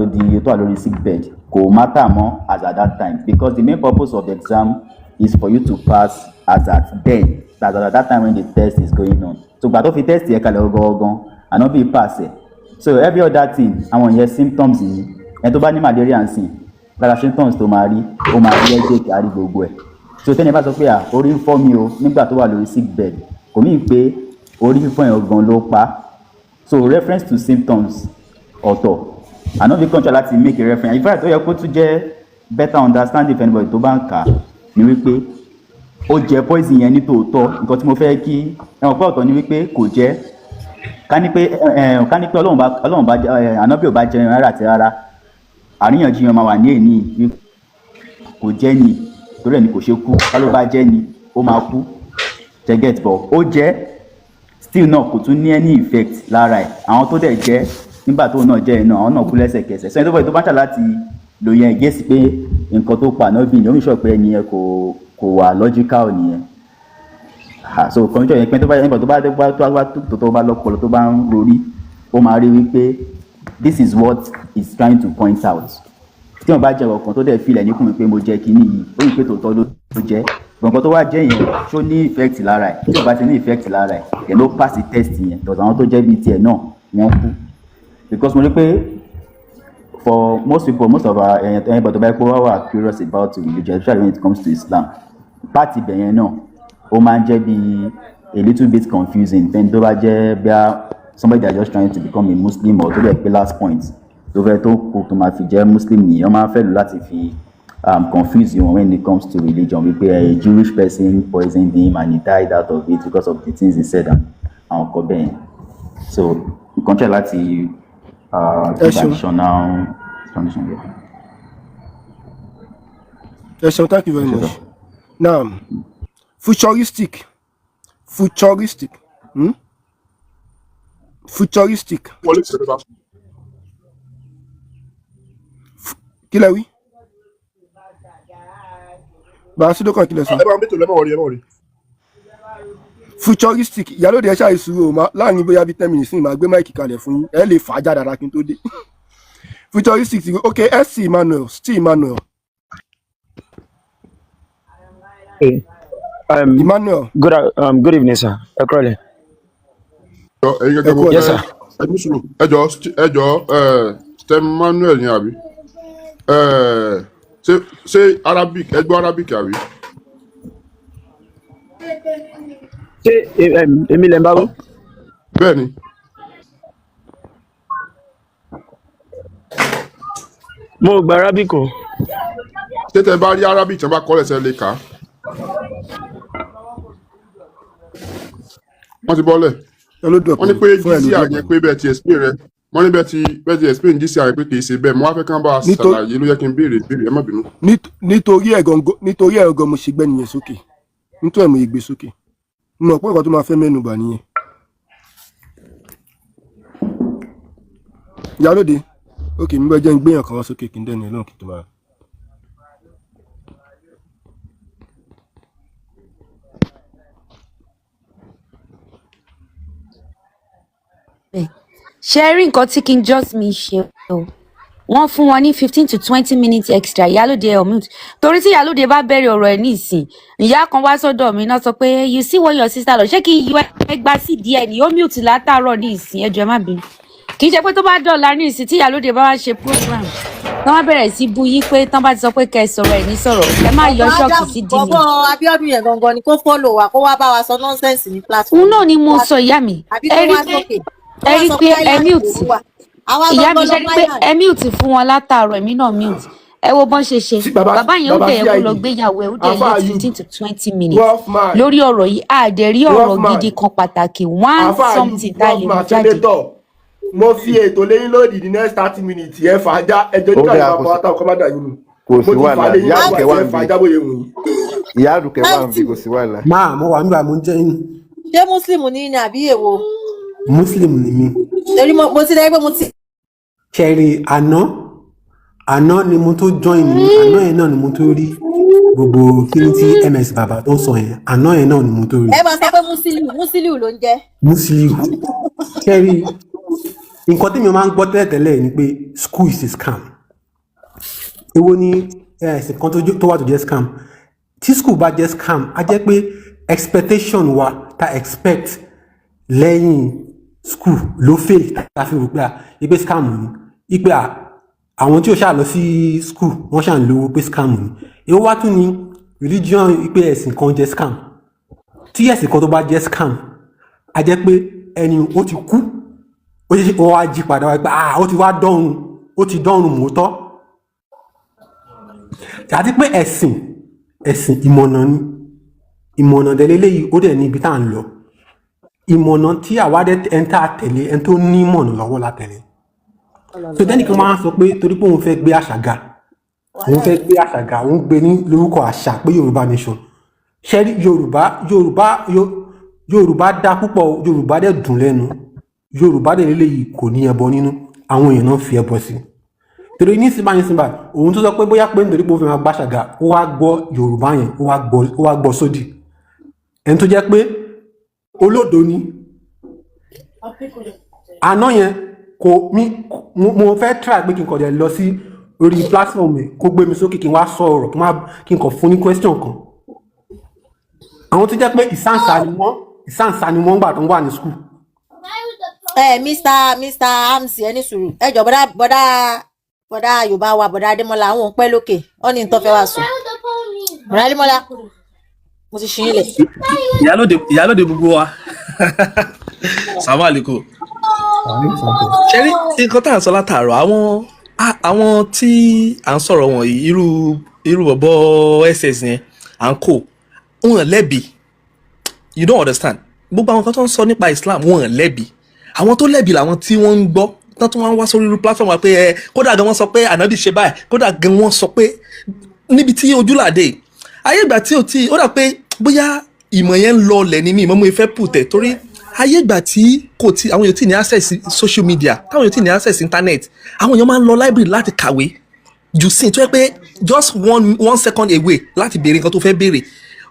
di tó wà lórí sick bed kò matter mọ́ as at that time, because the main purpose of the exam is for you to pass as at then, as at that time when the test is going on. So gbà tó fi test yẹ kalẹ̀ ọgọ́gán ànábì pass ẹ̀. So every other thing àwọn yẹn symptoms ni ẹni tó bá ní malaria ń sìn lára symptoms tó máa rí ó máa rí ẹ̀jẹ̀ kárí gbogbo ẹ̀. So tẹ́ni bá sọ pé orí ń fọ́ mi o nígbà tó wà lórí sick bed kò mí pé orí fífọ́ yẹn gan ló pa. So reference to symptoms ọ̀tọ̀ ànábì kàn try láti make a reference. In fact ó yẹ kó tún jẹ́ better understanding if anybody tó bá ń kà ní wípé ó jẹ poison yẹn ní tòótọ́. Nǹkan tí mo fẹ́ kí ẹ̀wọ̀n pé ọ̀tọ̀ ní wípé kò jẹ́, ká ní pé Ọlọ́run bá ànábì ò bá jẹ rárá àti rárá àríyànjiyàn máa wà ní èní kò jẹ́ ni torí ẹ̀ ni kò ṣe kú, ká ló bá jẹ́ ni ó máa kú get bọ̀ ó jẹ́ still náà kò tún ní any effect lára ẹ̀. Àwọn tó dẹ̀ jẹ́ nígbà tó náà jẹ́ iná àwọn náà kú lẹ́sẹ̀kẹsẹ̀. So ẹni tó bá ń ṣà láti lò yẹn gẹ́sì pé nǹkan tó pa ànábì ni ó ń sọ pé ẹni yẹn kò wà logical nìyẹn. So kọ́ńtò yẹn pé tó bá lọ́pọ̀lọ́ tó bá ń rorí ó máa rí wípé this is what he's trying to point out. Tí wọ́n bá jẹ́ ọ̀kan tó dẹ̀ filẹ̀ níkùn mi pé mo jẹ́ kínní yìí ó yìí pé tòótọ́ ló jẹ́ nǹkan tó wá jẹ́ yẹn ṣó ní effect lára ẹ̀, tí wọ́n bá ti ní effect lára ẹ̀ yẹn ló pass the test yẹn tọ̀tọ̀ àwọn tó jẹ́ bíi tiẹ̀ náà wọ́n kú. Because mo rí pé for most people, most of our anybody tó bá yẹ kó wá wà curious about religion especially when it comes to Islam, part ibẹ̀ yẹn náà ó máa ń jẹ́ bí a little bit confusing then tó bá jẹ́ bí somebody that just trying to become a Muslim or tó bẹ̀ pé last point tó fẹ́ tó kó tó máa fi jẹ́ Muslim nìyẹn máa fẹ́ lò láti fi confuse you when it comes to religion wípé a Jewish person poisoned him and he died out of it because of the things he said and àwọn ọkọ bẹ́ẹ̀. So you can try láti traditional explanation here. Yes, so thank you very much. Now, futuristic. Kí lẹ wí? bàá sí dókàn kílẹ̀ sọ. ẹ bá mi tó lẹ́mọ̀ rí. Futuristic Ìyálóde ẹ ṣáà ìṣòro láàrin bóyá bíi 10 minutes ní ìmọ̀ gbé máìkì kalẹ̀ fún yín ẹ lè fà á já dáadáa kí n tó dé. Futuristic ok SC Emmanuel Steve Emmanuel. Hey, Emmanuel. Good evening, sir. Ekrole. Yes, sir. ẹjọ Steve Emmanuel ni àbí ṣé Arabic ẹgbẹ́ Arabic àbí. Ṣé èmi lẹ ń bá wí? Bẹ́ẹ̀ni. Mo gba Arabic o. Ṣé tẹ bá rí Arabic tí wọ́n bá kọ́ lẹ́sẹ̀ lè kà á? Wọ́n ti bọ́lẹ̀. Wọ́n ní pé GCR yẹn pé bẹ́ẹ̀ ti explain rẹ̀. Wọ́n ní bẹ́ẹ̀ ti explain GCR yẹn pé kì í ṣe bẹ́ẹ̀. Mo wá fẹ́ kán bá a ṣàlàyé ló yẹ kí n béèrè ẹ má bínú. Nítorí ẹ̀ gan mo ṣe gbẹ́ nìyẹn sókè. Nítorí ẹ̀ mo yẹ gbé sókè. Mo mọ̀ pé nǹkan tó máa fẹ́ mẹ́nu bà nìyẹn. Ìyálóde ok mi bẹ jẹ́ ń gbéyàn kan wá sókè kí n dẹ́nu ẹ̀ náà kí n tó máa. ṣe rí nǹkan tí King Just mi ṣe o wọ́n fún wọn ní 15 to 20 minutes extra Ìyálóde ẹ̀ mute torí tí Ìyálóde bá bẹ̀rẹ̀ ọ̀rọ̀ ẹ̀ ní ìsìn ìyá kan wá sọ́dọ̀ mi náà sọ pé you see what your sister lọ ṣé kí n yọ ẹgbàá sí díẹ̀ ni ó mute látàárọ̀ ní ìsìn ẹjọ́ má bínú kì í ṣe pé tó bá dọ̀la ní ìsìn tí Ìyálóde bá wá ṣe program tán wá bẹ̀rẹ̀ sí bú yín pé tán bá ti sọ pé kẹ́ ẹ sọ̀rọ̀ ẹ̀ ní sọ̀rọ̀ ẹ má yọ ṣọ́ọ̀kì sí dì mí. bọ́bọ́ Abíọ́dún yẹn gangan ni kó follow wa kó wá bá wa sọ nonsense ní platform. òun náà ni mo sọ ìyá mi ẹ rí pé ẹ mute ìyá mi ṣe rí pé ẹ mute fún wọn látàárọ̀ èmi náà mute ẹ wo bọ́n ṣe ṣe bàbá yẹn ó dẹ̀ yẹ kó lọ gbéyàwó ẹ ó dẹ̀ lé 15 to 20 minutes lórí ọ̀rọ̀ yìí àdẹ̀rí ọ̀rọ̀ gidi kan pàtàkì one something tá a lè mú jáde. Mo fi ètò lẹ́yìn lódì ní next 30 minutes ẹ fà á já ẹjọ́ nígbà yìí máa bọ́ ọkọ̀ má dà yín nù. Kò sí wàhálà ìyá àdùkẹ́ wà níbi ìyá àdùkẹ́ wà níbi kò sí wàhálà. Máa mo wà nígbà mo ń jẹ́ yín. Ṣé Muslim ní ní àbí èwo? Muslim ni mí. Torí mo ti rẹ́ pé mo ti. Ṣẹ̀rí àná ni mo tó join ní àná yẹn náà ni mo tó rí gbogbo kíni tí MS bàbá tó ń sọ yẹn àná yẹn náà ni mo tó rí. Ẹ máa sọ pé Musiliu ló ń jẹ́. Musiliu ṣẹ̀rí nǹkan tí mi máa ń gbọ́ tẹ́lẹ̀tẹ́lẹ̀ ni pé school is a scam. Èwo ni ẹ̀sìn kan tó wà tó jẹ́ scam. Tí school bá jẹ́ scam á jẹ́ pé expectation wa ta expect lẹ́yìn school ló fail ta fi rò pé ipe scam ni ipe àwọn tí ó ṣáà lọ sí school wọ́n ṣáà ń lówó pé scam ni. Èwo wá tún ni religion ipe ẹ̀sìn kan jẹ́ scam. Tí ẹ̀sìn kan tó bá jẹ́ scam á jẹ́ pé ẹni ó ti kú ó wá jí padà wá pé ó ti wá dọ́run ó ti dọ́run mọ́tọ́ àti pé ẹ̀sìn ìmọ̀nà ni ìmọ̀nà dẹ̀lélẹ́ yìí ó dẹ̀ ní ibi tá à ń lọ ìmọ̀nà tí àwádẹ́ ẹni tá a tẹ̀lé ẹni tó ní ìmọ̀nà lọ́wọ́ la tẹ̀lé so tẹ́nìkan máa ń sọ pé torí pé òun fẹ́ gbé àṣàgà òun gbé ní lórúkọ àṣà pé Yorùbá nation ṣẹ́rí Yorùbá dá púpọ̀ Yorùbá dẹ̀ dùn lẹ́nu Yorùbá dẹ̀ lélẹ́yìí kò ní ẹbọ nínú àwọn èèyàn náà fi ẹbọ sí torí ní síbáyínsíbá òun tó sọ pé bóyá pé nítorí pé ó fi máa gbàṣàgà ó wá gbọ́ Yorùbá yẹn ó wá gbọ́ sódì ẹni tó jẹ́ pé olódo ni àná yẹn mo fẹ́ try pé kí n kọ̀ jẹ́ lọ sí orí platform ẹ̀ kó gbé mi sókè kí n wá sọ ọ̀rọ̀ kí n kọ̀ fún ní question kan àwọn tó jẹ́ pé ìsáǹsà ni wọ́n gbà tó ń wà ní school. Mr. Hamsi ẹni sùúrù ẹ jọ bọ́dá Yorùbá wa bọ́dá Adémọ́lá àwọn òun pẹ́ lókè ọ́ ní tó fẹ́ wá sùn bọ́dá Adémọ́lá mo ti ṣí ilẹ̀. Ìyálóde gbogbo wa Assalamu alaikum. Ṣé rí nǹkan tá à ń sọ látàárọ̀ àwọn tí à ń sọ̀rọ̀ wọ̀nyí irú bọ̀bọ̀ SS yẹn à ń kó wọn lẹ́bi you don't understand gbogbo àwọn kan tó ń sọ nípa Islam wọn lẹ́bi àwọn tó lẹ́bi làwọn tí wọ́n ń gbọ́ tán tó wọ́n wá sórí irú platform wa pé kódà gan wọ́n sọ pé ànábì ṣe báyìí kódà gan wọ́n sọ pé níbi tí ojúlàdé ayé ìgbà tí ó dà pé bóyá ìmọ̀ yẹn ń lọ ọlẹ̀ ní mi ìmọ̀ mo fẹ́ pùtẹ̀ torí ayé ìgbà tí àwọn èèyàn tí ní access social media táwọn èèyàn tí ní access internet àwọn èèyàn máa ń lọ library láti kàwé jù sí tó yẹ pé just one second away láti béèrè nǹkan tó fẹ́ béèrè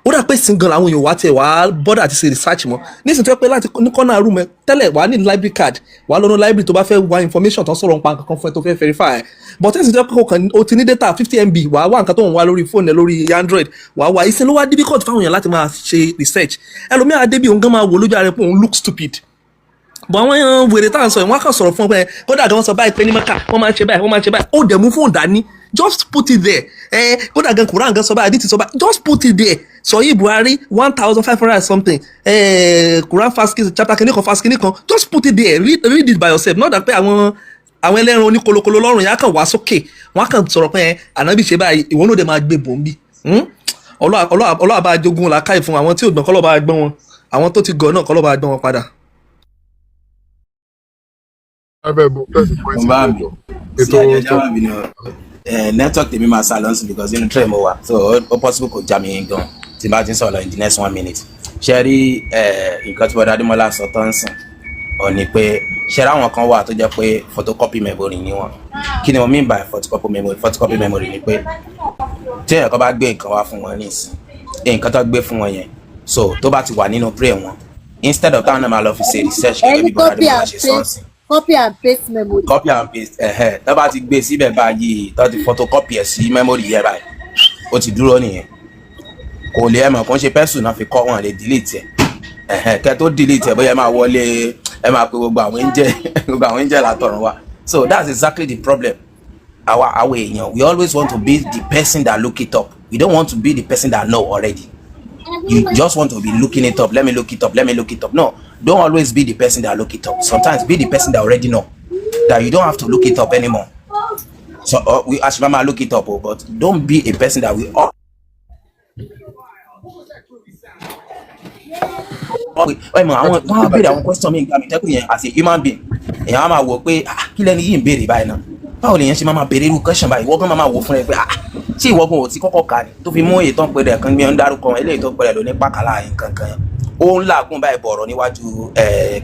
ó dà pé single làwọn èèyàn wá tẹ wá bọ́dà àti ṣe research mọ́ nísìnyí tó yẹ pé láti ní corner room ẹ tẹ́lẹ̀ wàá ní library card wàá lọ́nà library tó bá fẹ́ wá information tó ń sọ̀rọ̀ nípa nǹkan fún ẹ tó fẹ́ verify but nísìnyí tó yẹ pé o ti ní data 50 MB wàá wá nǹkan tó ń wá lórí phone ẹ lórí Android wàá wá ìsìn ló wá difficult fáwọn èèyàn láti máa ṣe research ẹlòmíràn adébí òun gan máa wò lójú ara rẹ pé òun look stupid bọ̀ àwọn èèyàn wèrè tá à ń sọ ìwọ́n kàn sọ̀rọ̀ fún ọ pé kódà gan sọ báyìí pé ní mẹ́ka wọ́n máa ń ṣe báyìí ó dẹ̀ mú fóònù dání just put it there kódà gan Quran gan sọ báyìí àdìtì sọ báyìí just put it there Sọ̀yí Buhari 1500 something Quran fast chapter kìnnìkan fast kìnnìkan just put it there read it by yourself not that pé àwọn ẹlẹ́ran oníkolokolo lọ́rùn yà kàn wá sókè wọ́n kàn sọ̀rọ̀ pé ànábì ṣe báyìí ìwọ́n ló dé máa gbé bòńbí ọlọ́wà bá jogun làákàyè fún àwọn tí ò gbọ́n kọ́lọ́ bá gbọ́n wọn àwọn tó ti gọ̀ náà kọ́lọ́ bá gbọ́n wọn padà. Network tèmi máa silence because inú tray mo wà so ó possible kò já mi gan tí bá ti ń sọ̀rọ̀ in the next 1 minute. Ṣé rí nǹkan tí bọ́dá Adémọ́lá sọ tó ń sìn ọ ni pé ṣé ráwọn kan wà tó jẹ́ pé photocopy memory ni wọ́n kí ni mo mean by photocopy memory ni pé tí èèyàn kan bá gbé nǹkan wá fún wọn nísìn nǹkan tó gbé fún wọn yẹn so tó bá ti wà nínú brain wọn instead of táwọn náà máa lọ fi ṣe research gẹ́gẹ́ bí bọ́dá Adémọ́lá ṣe sọ́ọ̀sì. Copy and paste memory. Copy and paste tó bá ti gbé síbẹ̀ báyìí tó ti photocopy ẹ̀ sí memory yẹn báyìí ó ti dúró nìyẹn kò lè ẹ̀mọ̀ kó ń ṣe pẹ́sù náà fi kọ́ wọn lè delete ẹ̀ kẹ́ tó delete ẹ̀ bóyá ẹ máa wọlé ẹ máa pe gbogbo àwọn angel látọ̀run wa so that's exactly the problem our èèyàn we always want to be the person that look it up we don't want to be the person that know already you just want to be looking it up let me look it up no don't always be the person that look it up sometimes be the person that already know that you don't have to look it up anymore so we as mama look it up but don't be a person that we all àwọn wọn béèrè àwọn question mi nǹkan mi tẹ́kù yẹn as a human being èèyàn á máa wò pé kí lẹ́ni yìí ń béèrè báyìí náà báwo lèèyàn ṣe máa béèrè irú question báyìí ìwọ́gbọ́n máa wò fún ẹ pé ṣé ìwọ́gbọ́n ò ti kọ́kọ́ kà ní tó fi mú ètò ìpè rẹ̀ kan gbé ń dárúkọ eléyìí tó pẹ̀lẹ́ lóní pàkàlà nǹkan kan yẹn ó ń làágùn báyìí bọ̀rọ̀ níwájú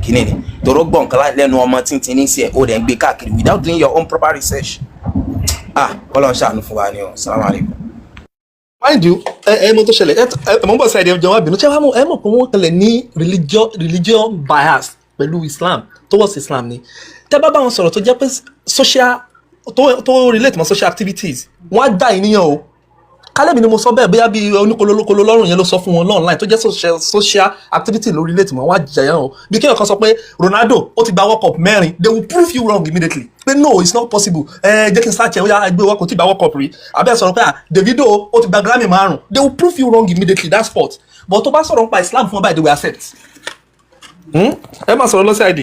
kínní ni tòró gbọ̀n kan lẹ́nu ọmọ tíntín ní sí ẹ̀ ó dẹ̀ ń gbé káàkiri without doing your own proper research kọ́lọ́ ń ṣàánú fún wa ni o salaam alaikum. Mind you mo tó ṣẹlẹ̀ mo ń bọ̀ sáyẹ̀dẹ̀ ọjọ́ wa bínú ṣé wàá mọ̀ pé wọ́n kẹlẹ̀ ní religion bias pẹ̀lú Islam towards Islam ni tẹ́ bá wọn sọ̀rọ̀ tó jẹ́ pé social tó relate mọ́ social activities wọ́n á dá ìníyàn o kálẹ̀mí ni mo sọ bẹ́ẹ̀ bóyá bí oníkololókolo lọ́rùn yẹn ló sọ fún wọn online tó jẹ́ social activity ló relate mọ́ wọ́n á jẹ̀yàn o bí kéèyàn kan sọ pé Ronaldo ó ti gba World Cup 4 they will prove you wrong immediately pé no it's not possible jẹ́ kí n sáà tiẹ̀ ó yá gbé World Cup tí gba World Cup rí abẹ́ sọ̀rọ̀ pé Davido ó ti gba Grammy 5 they will prove you wrong immediately that's fault but tó bá sọ̀rọ̀ nípa Islam fún ọ báyìí they will accept ẹ máa sọ̀rọ̀ lọ́sẹ̀ àìdí.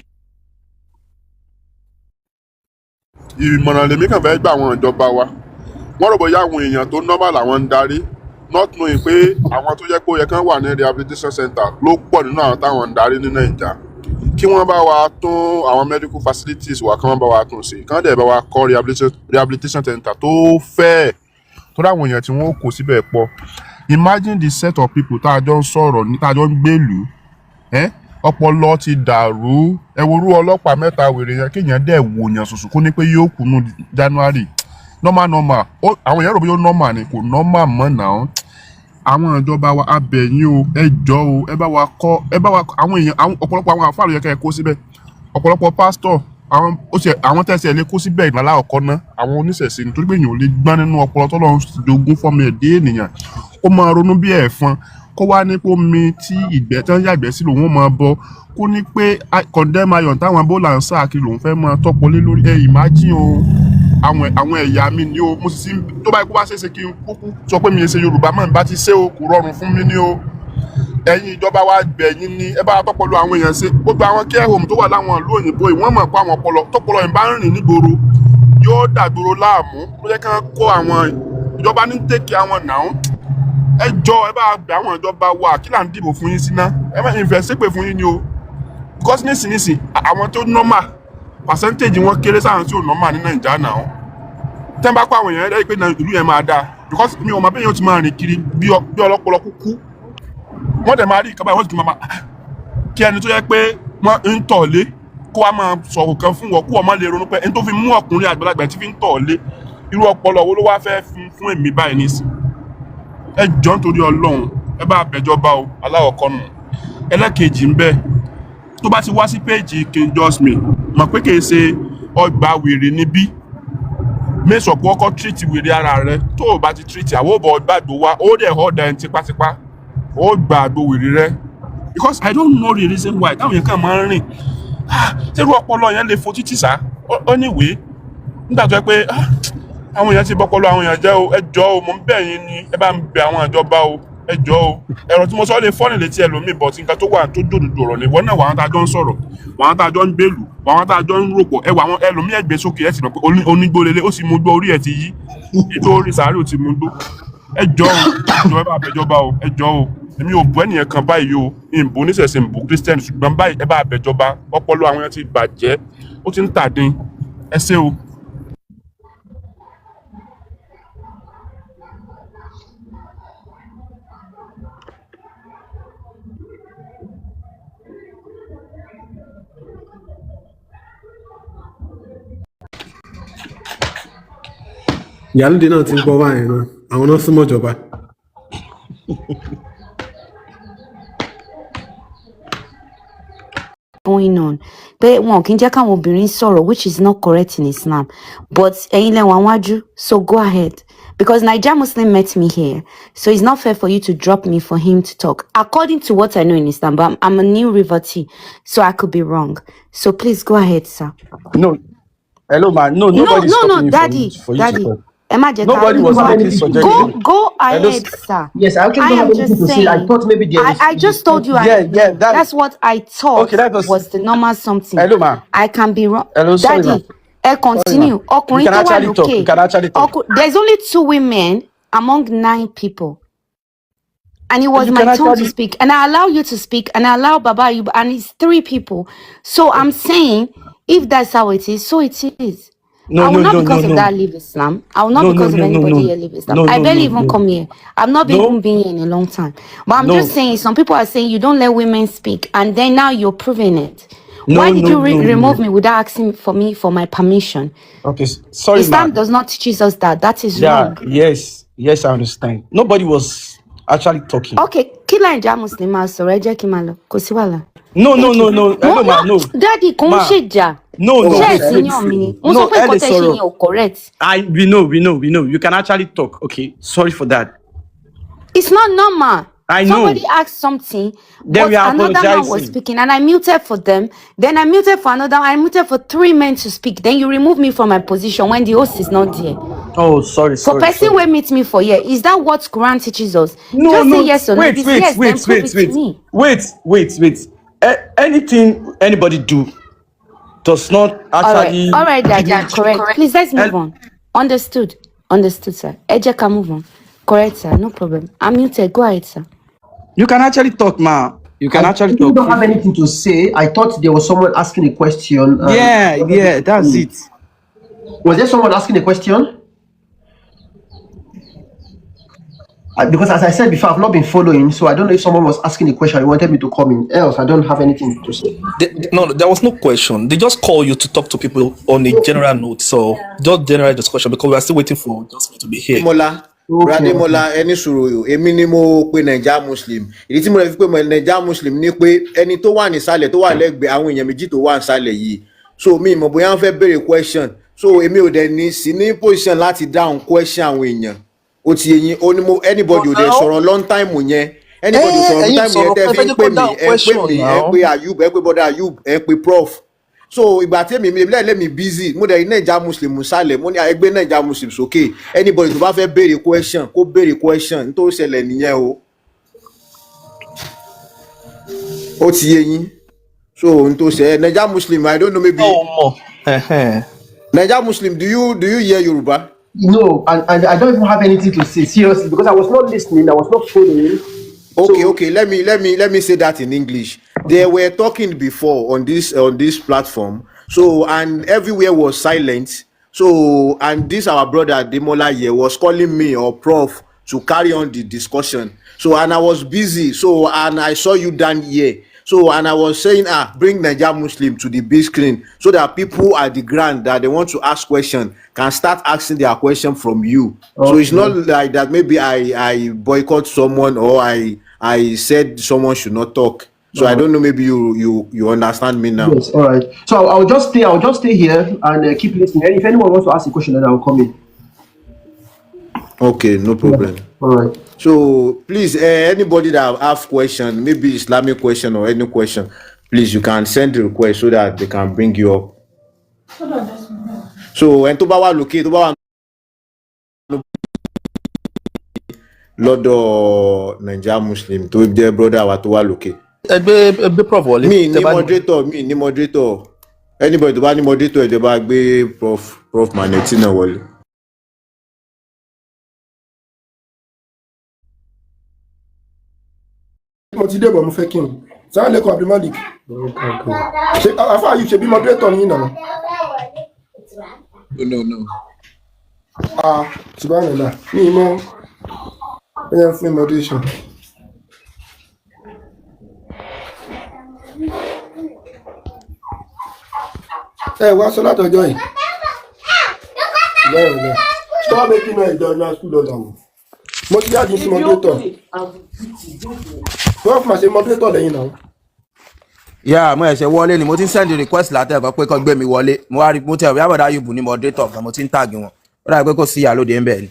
ìmọ̀ràn lèmi kàn fẹ́ gbà àwọn ìjọba wa wọ́n rò bóyá àwọn èèyàn tó nọ́mbà làwọn ń darí not knowing pé àwọn tó yẹ kó yẹ kán wà ní rehabilitation center ló pọ̀ nínú àwọn táwọn ń darí ní Nàìjíríà kí wọ́n bá wa tún àwọn medical facilities wa kí wọ́n bá wa tún sí kán dẹ̀ bá wa kọ́ rehabilitation center tó fẹ́ tó dáwọn èèyàn tí wọ́n kó síbẹ̀ pọ̀ imagine the set of people tá a jọ ń sọ̀rọ̀ tá a jọ ń gbèlú ọpọlọ ti dàrú ẹwúrú ọlọ́pàá 3 wèrè yẹn kéèyàn dẹ̀ wòyàn sùsù kó ní pé yóò kú ní January normal àwọn èèyàn rò bí ó normal ni kò normal mọ́ náà àwọn ìjọba wa abẹ̀yìn o ẹ jọ o ẹ bá wa àwọn èèyàn ọ̀pọ̀lọpọ̀ àwọn àfáà ló yẹ kẹ́ ẹ kó síbẹ̀ ọ̀pọ̀lọpọ̀ pásítọ̀ àwọn tẹ̀sí ẹ̀ lè kó síbẹ̀ ìgbàlá ọ̀kọ́ ná àwọn oníṣẹ̀ṣe nítorí pé èèyàn ò lè gbọ́n nínú ọpọlọ tó lọ́n jogún fọ́mọ ẹ̀dẹ́ ènìyàn ó máa ronú bí ẹ̀fọn kó wá ní pé omi tí ìgbẹ́ tán yàgbẹ́ sí lòun máa bọ kó ní pé condemn iron táwọn bólà ń sáà kí lòun fẹ́ máa tọ́pọ̀ lé lórí imagine o àwọn ẹ̀yà mi ni o mo sì sí tó báyìí kó bá ṣeéṣe kí n kúkú sọ pé mi ò ṣe Yorùbá mọ̀ nígbà tí ṣé o kò rọrùn fún mi ni o ẹ̀yin ìjọba wa gbẹ̀yìn ni ẹ bá tọ́pọ̀ lu àwọn èèyàn ṣe gbogbo àwọn care home tó wà láwọn ìlú òyìnbó yìí wọ́n mọ̀ pé àwọn tọ́pọ̀lọ yìí bá ń rìn nígboro yóò dàgbòrò láàmú ló yẹ kí wọ́n kó àwọn ìjọba ní tèkì àwọn náà ẹ jọ ẹ bá gbẹ àwọn ìjọba wa kí là ń dìbò fún yín sí náà ẹ má invest pé fún yín ni o because nísìnyìí àwọn tó normal percentage wọn kéré sáwọn tí ò normal ní Nàìjíríà náà tẹ́ ń bá kó àwọn èèyàn rẹ́ pé ìlú yẹn máa dáa because mi ò mọ bẹ́ẹ̀ yóò ti máa rìn kiri bí ọlọ́pọlọ kúkú wọ́n dẹ̀ máa rí ìkàbá ìwọ́n ti máa kí ẹni tó yẹ pé wọ́n ń tọ̀lé kó wá máa sọ̀rọ̀ kan fún wọn kó wọ́n máa lè ronú pé ẹni tó fi mú ọkùnrin àgbàlagbà tí fi ń tọ̀lé irú ọpọlọ wo ló wá fẹ́ fún èmi báyìí nísìn ẹ jọ nítorí Ọlọ́run ẹ bá bẹjọba o aláwọ̀kọ́ nù ẹlẹ́kejì ń bẹ tó bá ti wá sí péèjì King Just Me mọ̀ pé kìí ṣe ọgbà wèrè níbí mẹ́sàn pé ọkọ̀ tírìtì wèrè ara rẹ tó o bá ti tírìtì àwọn òbọ̀ gbàgbó wa ó dẹ̀ ọ̀dà ẹni tipátipá ó gbàgbó wèrè rẹ because I don't know the reason why táwọn yẹn kàn máa ń rìn ṣerú ọpọlọ yẹn lè fo títì sá ó níwèé nígbà tó yẹ pé àwọn èèyàn ti bọ́pọ̀lọ́ àwọn èèyàn jẹ́ o ẹ jọ̀ọ́ o mo ń bẹ̀ yín ni ẹ bá ń bẹ àwọn ìjọba o ẹ jọ̀ọ́ o ẹ̀rọ tí mo sọ lè fọ́nì létí ẹlòmíì bọ̀ tí nǹkan tó wà tó jòdòdò ọ̀rọ̀ ni wọ́n náà wàhán tá a jọ ń sọ̀rọ̀ wàhán tá a jọ ń gbèlú wàhán tá a jọ ń ròpọ̀ ẹ wà àwọn ẹlòmíì ẹgbẹ́ sókè ẹ sì mọ̀ pé onígbó lélẹ̀ ó sì mú gbó orí ẹ̀ ti yí ètò orí sàárè ò ti mú gbó ẹ jọ̀ọ́ o ẹ bá bẹjọba o ẹ jọ̀ọ́ o èmi ò bú ẹnìyẹn kan báyìí o ìbò oníṣẹ̀ṣẹ̀ ìbò Christian ṣùgbọ́n báyìí ẹ bá bẹjọba ọpọlọ àwọn yẹn ti bàjẹ́ ó ti ń tàdín ẹ ṣé o. ìyálóde náà ti ń gbọ́ báyìí náà àwọn náà súnmọ́ ìjọba. going on pé wọn kì í jẹ́ káwọn obìnrin sọ̀rọ̀ which is not correct in Islam but ẹ̀yin lẹ́wọ̀n wájú so go ahead because Naija Muslim met me here so it's not fair for you to drop me for him to talk according to what I know in Islam but I'm a new revotee so I could be wrong so please go ahead sir. No, hello man, nobody's stopping you daddy for you daddy to talk. Nobody was making suggestions. Go ahead, sir. Yes, I actually don't have anything to say. I thought maybe there is. I just told you. That's what I thought was the normal something. Hello, ma. I can be wrong. Hello, sorry, Daddy, continue. You can actually talk. You can actually talk. There's only 2 women among 9 people. And it was my turn to speak. And I allow you to speak. And I allow Baba Ayub. And it's 3 people. So I'm saying, if that's how it is, so it is. I will not because of that leave Islam. I will not because of anybody here leave Islam. I barely even come here. I've not been here in a long time. But I'm just saying, some people are saying you don't let women speak, and then now you're proving it. Why did you remove me without asking for my permission? Okay, sorry, Islam does not teach us that. That is wrong. Yes, I understand. Nobody was actually talking. Okay, kila nja Muslim sorry, Kimalo. Kosiwala. No. Hello, ma, no. Daddy, No. Correct. We know. You can actually talk. Okay, sorry for that. It's not normal. I know. Somebody asked something, then but we are another man was speaking, and I muted for them. Then I muted for another. I muted for 3 men to speak. Then you remove me from my position when the host is not there. Oh, sorry. For person will meet me for here. Is that what Quran teaches us? No. Just say yes or no. Wait. Anything anybody do does not actually. All right, Dad, correct. Please let's move on. Understood, sir. Ejeka, move on. Correct, sir. No problem. I'm muted. Go ahead, sir. You can actually talk, ma. You can actually talk. You don't have anything to say. I thought there was someone asking a question. Yeah, that's it. Was there someone asking a question? Because as I said before, I've not been following, so I don't know if someone was asking a question. You wanted me to come in. Else, I don't have anything to say. No, there was no question. They just call you to talk to people on a general note. So just general discussion because we are still waiting for just to be here. Rademola ẹni sùúrù èmi ni mo pe Naija Muslim ìdí tí mo rẹ̀ fi pé Naija Muslim ni pé ẹni tó wà nísàlẹ̀ tó wà lẹ́gbẹ̀ẹ́ àwọn èèyàn méjì tó wà nísàlẹ̀ yìí so mi mọ̀ bóyá wọ́n fẹ́ béèrè question so èmi ò dẹ̀ ní sí ní position láti dáhùn question àwọn èèyàn ó ti yẹn ó ní mo anybody ò dẹ̀ sọ̀rọ̀ long time yẹn anybody sọ̀rọ̀ long time yẹn tẹ́ fi ń pè mí ẹ pé Ayub ẹ pé bọ́dà Ayub ẹ pé prof so ìgbà tí èmi lẹ́mi busy mo dẹ̀ Naija Muslim sálẹ̀ mo ní ẹgbẹ́ Naija Muslim sókè anybody tó bá fẹ́ béèrè question kó béèrè question nítorí ṣẹlẹ̀ nìyẹn ó ti yé yín so nítorí ṣẹlẹ̀ Naija Muslim I don't know maybe Naija Muslim do you hear Yoruba? No, and I don't even have anything to say seriously because I was not listening, I was not following. Okay. Let me say that in English. They were talking before on this platform. So and everywhere was silent. So and this our brother Demola here was calling me or Prof to carry on the discussion. So and I was busy. So and I saw you down here. So, and I was saying, bring Niger Muslim to the big screen so that people at the ground that they want to ask questions can start asking their question from you. Okay. So it's not like that maybe I boycott someone or I said someone should not talk. So I don't know, maybe you understand me now. Yes, all right. So I'll just stay here and keep listening. And if anyone wants to ask a question, then I'll come in. Okay, no problem. Yeah. All right. So please, anybody that have question, maybe Islamic question or any question, please you can send the request so that they can bring you up. So and to bá wà lókè, tó bá wà lọ́dọ̀ Nigeria Muslim tó jẹ́ brother wa tó wà lókè. Ẹgbẹ́ prof wọlé. Mi ní moderator. Anybody tó bá ní moderator ẹ jẹ́ bá gbé prof Maneti náà wọlé. Mo ti débọ̀ mo fẹ́ kí n. Sáà lẹ́kọ̀ọ́ Abdulmalik. Ṣé àfáà yìí ṣe bí moderator ní ìnáwó? No. Subhanallah. Mi mọ̀ ẹ̀yà fún moderation. Wá sọ látọjọ́ yìí. Subhanallah. Stop making noise during our school order. Mo ti jáde sí moderator. Wọ́n fún àṣẹ moderator lẹ́yìn náà. Mo ẹ̀ṣẹ̀ wọlé ni mo ti ń send request látẹ̀kọ́ pé kó gbé mi wọlé. Mo wá rí mo tẹ̀ wíyá bọ̀dá Ayubu ní moderator kan mo ti ń tag wọn. Ó dà pé kò sí Lode ń bẹ̀ ni.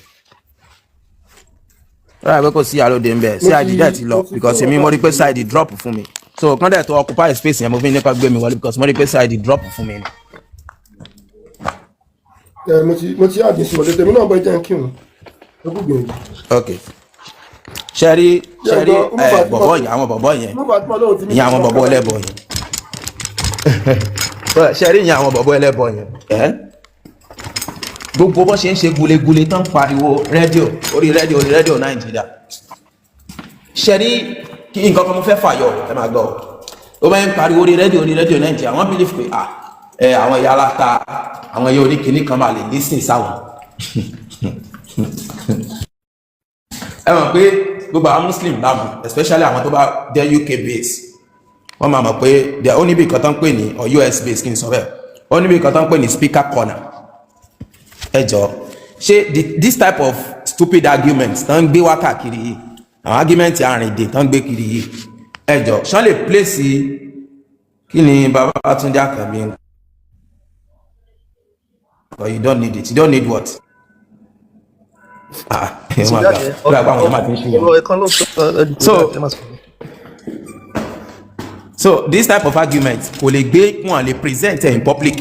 Lode ń bẹ̀. Sí àdìdẹ́ ti lọ because èmi mo rí pé side drop fún mi. So kán dẹ̀ tó occupy space yẹn mo fi ní kó gbé mi wọlé because mo rí pé side drop fún mi ni. Mo ti jáde sí moderator mi náà bọ́ jẹ́ kí n. Okay. Ṣẹ́rí bọ̀bọ̀ yẹn àwọn bọ̀bọ̀ yẹn ìyẹn àwọn bọ̀bọ̀ ẹlẹ́bọ̀ yẹn ṣẹ́rí ìyẹn àwọn bọ̀bọ̀ ẹlẹ́bọ̀ yẹn gbogbo bó ṣe ń ṣe gulegule tán pariwo orí rédíò Nàìjíríà ṣẹ́rí kí nǹkan kan mo fẹ́ fàyọ ẹ máa gbọ́ ó bá ń pariwo orí rédíò Nàìjíríà wọ́n believe pé àwọn ìyá aláta àwọn ìyá oníkìíní kan máa lè listen sáwọn ẹ mọ̀ pé gbogbo àwọn Muslim láàbù especially àwọn tó bá jẹ́ UK base wọ́n máa mọ̀ pé there ó níbi kan tán pè ní or US base kí n sọ bẹ́ẹ̀ ó níbi kan tán pè ní speaker corner ẹ jọ ṣé this type of stupid arguments tán gbé wá káàkiri yìí àwọn argument àrìndè tán gbé kiri yìí ẹ jọ ṣán lè place kí ni bàbá Túndé Àkànbí but you don't need it. You don't need what? So this type of argument kò lè gbé wọn lè present in public.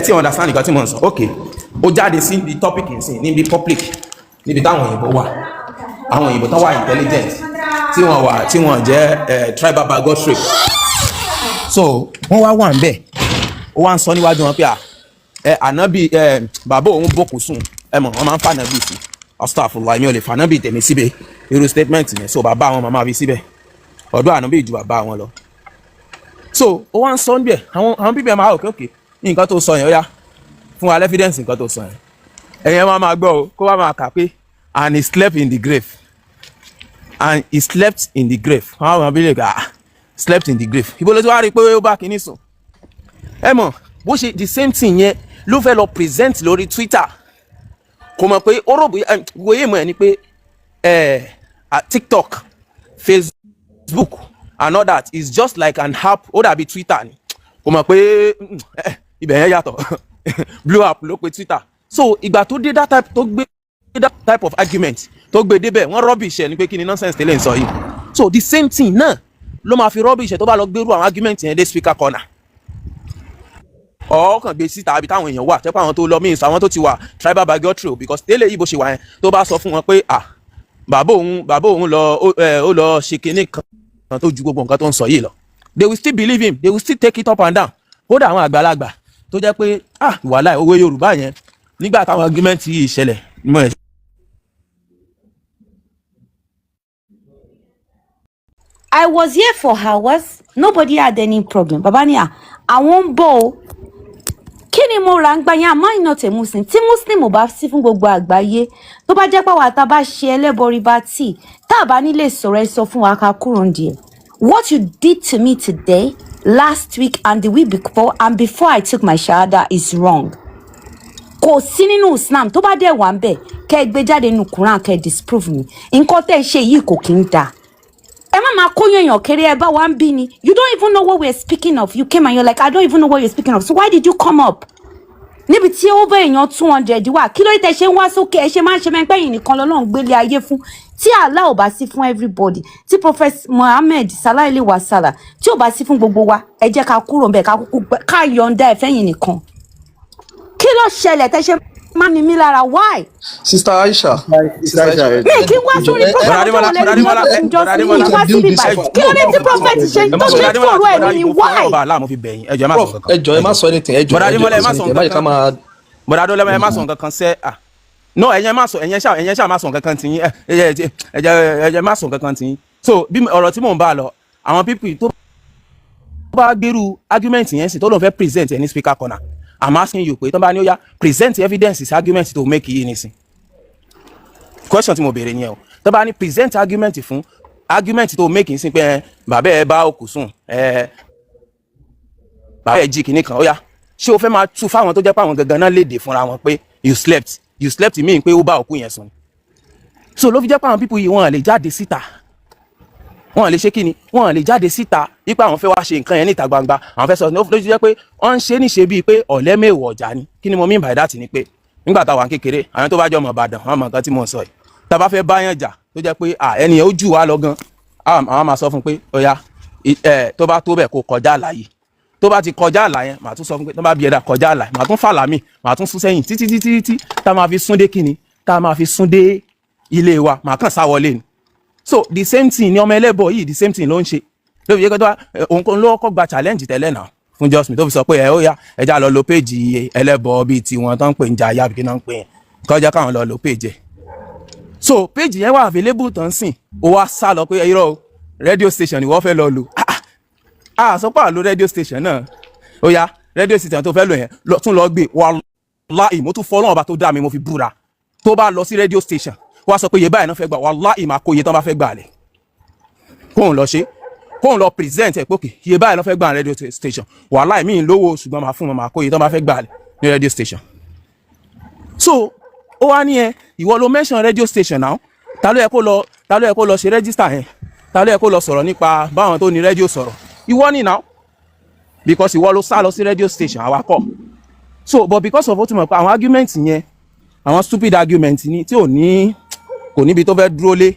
Tí understand nǹkan tí mo ń sọ. Okay, ó jáde sí the topic nsìn níbi public níbi táwọn òyìnbó wà. Àwọn òyìnbó tán wà intelligent tí wọ́n jẹ́ tribal bigotry. So wọ́n wà ń bẹ̀. Ó wá ń sọ níwájú wọn pé ànábì bàbá òun bòkù sùn mọ̀ wọ́n máa ń fànábì sí astagfirullah èmi ò lè fànábì tèmi síbẹ̀ irú statement yẹn so bàbá àwọn màmá fi síbẹ̀ ọ̀dọ̀ ànábì ju bàbá wọn lọ. So ó wá ń sọ níbẹ̀ àwọn bíbẹ̀ máa rò kéèké nǹkan tó sọ yẹn ó yá fún wa evidence nǹkan tó sọ yẹn ẹ̀yẹn máa gbọ́ o kó wá máa kà pé and he slept in the grave and he slept in the grave àwọn ọmọ bíi lè slept in the grave ibo ló ti wá rí i pé ó bá kinní sùn ẹ mọ̀ bó ṣe the same thing yẹn ló fẹ́ lọ present lórí Twitter kò mọ̀ pé ó rò bóyá wòye mọ̀ ẹ́ ni pé TikTok, Facebook and all that is just like an app ó dàbí Twitter ni kò mọ̀ pé ibẹ̀ yẹn yàtọ̀ blue app ló pe Twitter so ìgbà tó dé that type of argument tó gbé débẹ̀ wọ́n rubbish ẹ̀ ni pé kí ni nonsense tẹ́lẹ̀ ń sọ yìí so the same thing náà ló máa fi rubbish ẹ̀ tó bá lọ gbérú àwọn argument yẹn dé speaker corner ọkàn gbé síta àbí táwọn èèyàn wà tẹ́pọ̀ àwọn tó lọ míì àwọn tó ti wà tribal bigotry because tẹ́lẹ̀ yìí bó ṣe wà yẹn tó bá sọ fún wọn pé bàbá òun ó lọ ṣe kinní kan tó ju gbogbo nǹkan tó ń sọ yìí lọ they will still believe him they will still take it up and down kódà àwọn àgbàlagbà tó jẹ́ pé wàhálà òwe Yorùbá yẹn nígbà táwọn argument yìí ṣẹlẹ̀ mọ́ ẹ̀. I was here for hours. Nobody had any problem. Baba ni àwọn ń bọ̀ o. Kí ni mo ra ń gbà yẹn àmọ́ iná tẹ̀ muslim tí muslim ò bá sí fún gbogbo àgbáyé tó bá jẹ́ pàwọ́ àtà bá ṣe ẹlẹ́bọrí bá tì tá a bá nílé sọ̀rọ̀ ẹ sọ fún wa ká kúrò ń díẹ̀. What you did to me today, last week and the week before and before I took my shahada is wrong. Kò sí nínú Islam tó bá dẹ̀ wà ń bẹ̀ kẹ́ ẹ gbé jáde nínú Quran kẹ́ ẹ disprove mi nǹkan tẹ́ ẹ ṣe yìí kò kí ń da. Ẹ má máa kóyún èèyàn kéré ẹ bá wa ń bí ni. You don't even know what we're speaking of. You came and you're like, I don't even know what you're speaking of. So why did you come up? Níbi tí ó bẹ èèyàn 200 wà kí ló dé tẹ́ ṣe ń wá sókè ẹ ṣe máa ń ṣe mẹ́pẹ́ yìí nìkan lọ́lọ́run gbélé ayé fún tí Allah ò bá sí fún everybody tí Prophet Muhammad Sallallahu Alaihi Wasallam tí ò bá sí fún gbogbo wa ẹ jẹ́ ká kúrò ńbẹ̀ ká yọ̀ǹda ẹ̀fẹ́ yìí nìkan. Kí ló ṣẹlẹ̀ tẹ́ ṣe máa ní mí lára why? Sister Aisha. Mi kí n wá sórí prophet tó lè ní ọdún ìjọsìn ní wá síbí báyìí. Kí ló dé tí prophet ṣe tó ṣe fọ̀rọ̀ ẹ̀ ní why? Ẹ má sọ anything. Bọ̀dá Adólẹ́mọ ẹ má sọ nǹkan kan sẹ́ no ẹ̀yẹn ṣáà má sọ nǹkan kan tì yín ẹ̀yẹ má sọ nǹkan kan tì yín. So bí ọ̀rọ̀ tí mò ń bá lọ àwọn people tó bá gbèrú argument yẹn sì tó lóun fẹ́ present ẹ̀ ní speaker corner I'm asking you pé tó bá ní ó yá present evidence is argument to make yìí nísìn question tí mo béèrè yẹn o tó bá ní present argument fún argument to make yìí sí pé bàbá ẹ bá òkú sùn bàbá ẹ jí kìíní kan ó yá ṣé o fẹ́ máa tú fáwọn tó jẹ́ pé àwọn gangan náà léde fúnra wọn pé you slept mean pé ó bá òkú yẹn sùn so ló fi jẹ́ pé àwọn people yìí wọ́n lè jáde síta wọ́n lè ṣe kíni wọ́n lè jáde síta wípé àwọn fẹ́ wá ṣe nǹkan yẹn níta gbangba àwọn fẹ́ sọ ló fi jẹ́ pé wọ́n ń ṣe níṣe bíi pé ọ̀lẹ́mẹ̀wọ̀ ọ̀jà ni kí ni mo mean by that ni pé nígbà táwa kékeré àwọn tó bá jọ ọmọ Ìbàdàn wọ́n mọ nǹkan tí mo ń sọ yìí tá a bá fẹ́ báyàn jà tó jẹ́ pé ẹnìyẹn ó jù wá lọ gan àwọn máa sọ fún pé ó yá tó bá tó bẹ́ẹ̀ kó kọjá àlàyé tó bá ti kọjá àlà yẹn màá tún sọ fún pé tó bá bí ẹ̀dá kọjá àlà màá tún fàlà mí màá tún sún sẹ́yìn títí tá a máa fi sún dé kíni tá a máa fi sún dé ilé wa màá kàn sá wọlé ni so the same thing ni ọmọ ẹlẹ́bọ yìí the same thing ló ń ṣe ló fi yẹ kí òun ló kọ́ gba challenge tẹ́lẹ̀ náà fún Just Me tó fi sọ pé ó yá ẹja lọ lo péjì ẹlẹ́bọ bíi tiwọn tó ń pè ń jà yá bí kí náà ń pè yẹn kọjá káwọn lọ lo péjì so péjì yẹn wà available tó ń sìn ó wá sá lọ pé irọ́ radio station ni wọ́n fẹ́ lọ lò sọ pé àlọ́ radio station náà ó yá radio station tó fẹ́ lò yẹn tún lọ gbé wàláhì mo tún fọ́ Ọlọ́run ọba tó dá mi mo fi búra tó bá lọ sí radio station wá sọ pé iye báyìí náà fẹ́ gbà wàláhì máa kó iye tán bá fẹ́ gbà lẹ̀ kóun lọ ṣe kóun lọ present ẹ̀ pókè iye báyìí náà fẹ́ gbà radio station wàláhì mí lówó ṣùgbọ́n máa fún wọn máa kó iye tán bá fẹ́ gbà lẹ̀ ní radio station. So ó wá ní ìwọ ló mention radio station náà ta ló yẹ kó lọ ṣe register yẹn ta ló yẹ kó lọ sọ̀rọ̀ nípa báwọn tó ní radio sọ̀rọ̀ ìwọ ni now because ìwọ ló sá lọ sí radio station àwa kọ́ so but because of ó ti mọ̀ pé àwọn argument yẹn àwọn stupid argument ni tí ò ní kò níbi tó fẹ́ dúró lé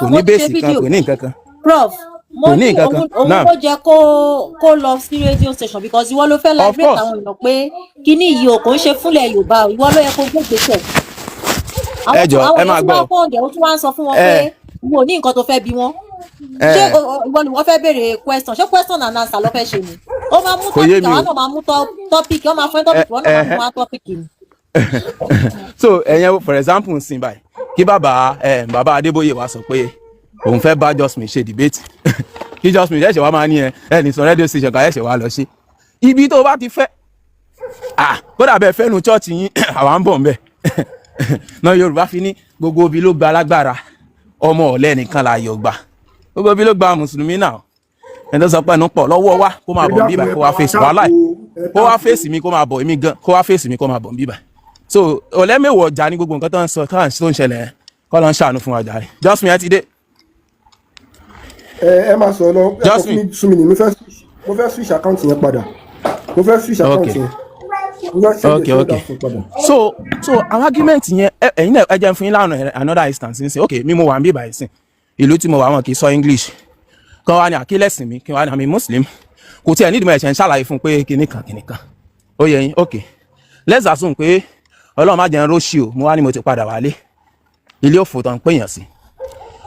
kò ní bẹ́ẹ̀sì kan kò ní nǹkan kan. Prof mo ní òun ló jẹ́ kó lọ sí radio station because ìwọ ló fẹ́ liberate àwọn èèyàn pé kíní yìí ò kò ń ṣe fúnlẹ̀ Yorùbá ìwọ ló yẹ kó gbé gbèsè. ẹ jọ ẹ máa gbọ́ àwọn èèyàn ó tún wá ń sọ fún wọn pé mo ní nǹkan tó fẹ́ bí wọn ṣé ìwọ ni wọ́n fẹ́ béèrè question ṣé question and answer ló fẹ́ ṣe ni ó máa mú topic àwọn náà máa mú topic ó máa fẹ́ topic wọ́n náà máa mú wá topic ni. So ẹ̀yẹn for example ń sìn báyìí kí bàbá Adébóyè wá sọ pé òun fẹ́ bá Just Me ṣe debate kí Just Me ẹ̀ṣẹ̀ wá máa ní ẹni sọ radio station ká ẹ̀ṣẹ̀ wá lọ ṣe ibi tó bá ti fẹ́ kódà bẹ́ẹ̀ fẹ́nu chọ́ọ̀chì yín àwa ń bọ̀ ń bẹ̀ náà Yorùbá fi ní gbogbo ibi ló gba alágbára ọmọ ọ̀lẹ nìkan la yọ̀ gbà gbogbo ibi ló gba mùsùlùmí náà ẹni tó sọ pé ẹnu pọ̀ lọ́wọ́ wa kó máa bọ̀ bíbà kó wá fèsì wàhálà kó wá fèsì mi kó máa bọ̀ èmi gan kó wá fèsì mi kó máa bọ̀ bíbà so ọ̀lẹ́mẹ̀wọ̀ ọjà ní gbogbo nǹkan tó ń sọ tó ń ṣẹlẹ̀ kọ́ ló ń ṣàánú fún ọjà rẹ̀ Just Me ẹ ti dé. ẹ máa sọ lọ ẹ kọ fún mi sún mi ní mo fẹ́ switch account yẹn padà mo fẹ́ switch account yẹn. Okay. So àwọn argument yẹn ẹ̀yin náà ẹ jẹ́ fún yín lánàá another instance ń sìn okay mi mo wà ń bí báyìí sìn ìlú tí mo wà wọn kì í sọ English kí wọ́n wá ní àkílẹ̀sìn mi kí wọ́n wá ní àmì Muslim kò tí ẹ̀ nídìí mọ̀ ẹ̀ṣẹ̀ ń ṣàlàyé fún pé kinní kan ó yẹ yín okay let's assume pé Ọlọ́run má jẹ́ ń róṣì o mo wá ní mo ti padà wálé ilé òfò tán péyàn sí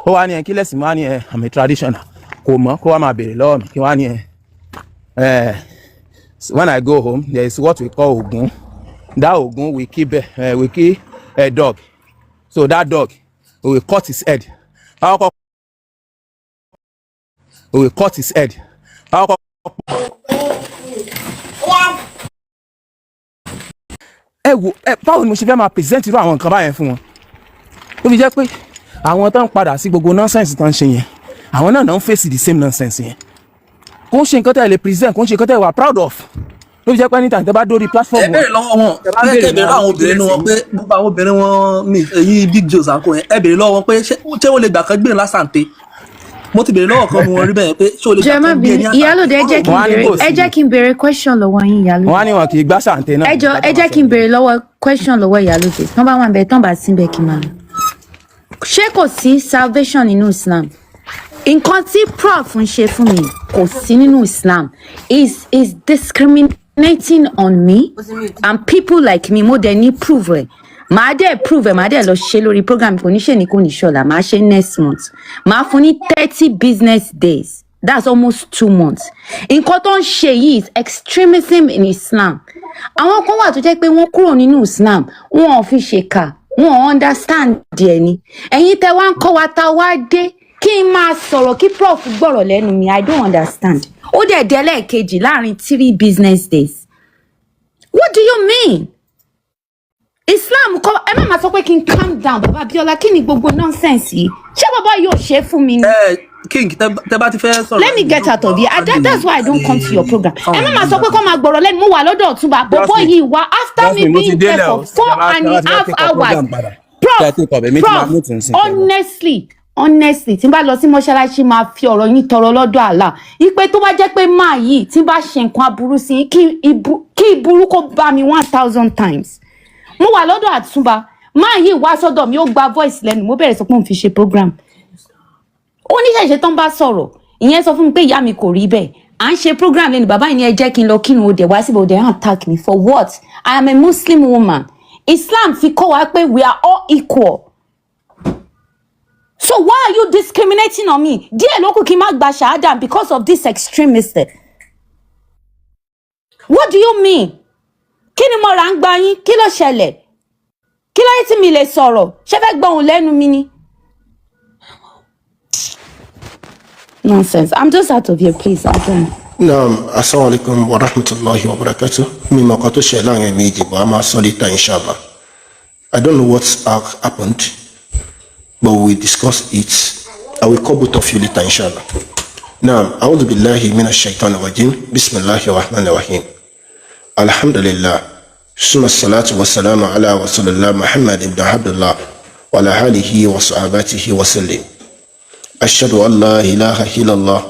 ó wá ní àkílẹ̀sìn mo wá ní àmì traditional kò mọ̀ kó wá máa béèrè lọ́wọ́ mi kí wọ́n wá ní when I go home, there is what we call Ogun. That Ogun we kill a dog. So that dog, we will cut his head. We will cut his head. ẹ wo báwo ni mo ṣe fẹ́ máa present irú àwọn nǹkan báyẹn fún wọn tó fi jẹ́ pé àwọn tó ń padà sí gbogbo nonsense tó ń ṣe yẹn àwọn náà ń face the same nonsense yẹn kò ń ṣe nǹkan tẹ́ ẹ lè present kò ń ṣe nǹkan tẹ́ ẹ wà proud of ló fi jẹ́ pé anytime tẹ́ bá dórí platform wọn. ẹ bèrè lọ́wọ́ wọn ẹ bèrè lọ́wọ́ àwọn obìnrin wọn pé gbogbo àwọn obìnrin wọn mi èyí big joes àkó yẹn ẹ bèrè lọ́wọ́ wọn pé ṣé wọ́n lè gbà kan gbé lásàǹtẹ̀ mo ti bèrè lọ́wọ́ kan mu wọn rí bẹ́ẹ̀ pé ṣé o lè gbà kan gbé ní àṣà. Ìyálóde ẹ jẹ́ kí n béèrè question lọ́wọ́ yín Ìyálóde. wọ́n á ní wọn kì í gbá sàǹtẹ̀ náà. ẹ jẹ́ kí n béèrè lọ́wọ́ question lọ́wọ́ Ìyálóde tán bá wà ń bẹ tán bá sí bẹ́ẹ̀ kí n máa lọ. ṣé kò sí salvation nínú Islam? Nǹkan tí prof ń ṣe fún mi kò sí nínú Islam is discriminating on me and people like me mo dẹ̀ ní prove rẹ̀ màá dẹ̀ prove ẹ̀ màá dẹ̀ lọ ṣe lórí program kò ní ṣe ní kò ní ṣọ̀la màá ṣe next month màá fún ní 30 business days that's almost 2 months. Nǹkan tó ń ṣe yìí is extremism in Islam. Àwọn kan wà tó jẹ́ pé wọ́n kúrò nínú Islam wọn ò fi ṣèkà wọn ò understand díẹ̀ ni ẹ̀yin tẹ́ wá ń kọ́ wa ta wá dé kí n máa sọ̀rọ̀ kí prof gbọ́rọ̀ lẹ́nu mi I don't understand. Ó dẹ̀ délẹ̀ kejì láàrin 3 business days. What do you mean? Islam kọ́ ẹ má máa sọ pé kí n calm down bàbá Abíọ́lá kí ni gbogbo nonsense yìí ṣé bàbá yóò ṣe fún mi ni. King tẹ bá ti fẹ́ sọ̀rọ̀. Let me get out of here. That's why I don't come to your program. Ẹ má máa sọ pé kọ́ máa gbọ́rọ̀ lẹ́nu mo wà lọ́dọ̀ Ọ̀túnba bọ̀bọ̀ yìí wá after me being there for 4.5 hours. Prof honestly tí n bá lọ sí mọ́ṣáláṣí máa fi ọ̀rọ̀ yín tọrọ lọ́dọ̀ Allah ipe tó bá jẹ́ pé máa yìí tí n bá ṣe nǹkan aburú sí kí ìburú kó bá mi 1000 times. Mo wà lọ́dọ̀ Ọ̀túnba máa yìí wá sọ́dọ̀ mi ó gba voice lẹ́nu mo bẹ̀rẹ̀ sọ pé òun fi ṣe program. Ó ní ṣẹ̀ṣẹ̀ tán bá sọ̀rọ̀ ìyẹn sọ fún mi pé ìyá mi kò rí bẹ́ẹ̀ à ń ṣe program lẹ́nu bàbá yìí ni ẹ jẹ́ kí n lọ kírun òde wá síbi òde hàn tag me for what? I am a Muslim woman. Islam fi kọ́ wa pé we are all equal. So why are you discriminating on me? Díẹ̀ ló kù kí n má gba ṣahada because of this extremist. What do you mean? Kí ni mo rà ń gba yín? Kí ló ṣẹlẹ̀? Kí ló yẹ tí mi lè sọ̀rọ̀? Ṣé fẹ́ gbọ́ ohùn lẹ́nu mi ni? Nonsense. I'm just out of here, please. I don't. Naam, assalamu alaikum wa rahmatullahi wa barakatuh. Mi mọ̀ kan tó ṣe láàrin méjì bọ̀ a máa sọ later inshallah. I don't know what happened, but we will discuss it. I will call both of you later inshallah. Naam, a'udhu billahi minash shaitanir rajim. Bismillahir rahmanir rahim. Alhamdulillah. Summa salatu wa salamu ala rasulillah Muhammad ibn Abdullah wa ala alihi wa sahabatihi wa sallim. أشهد أن لا إله إلا الله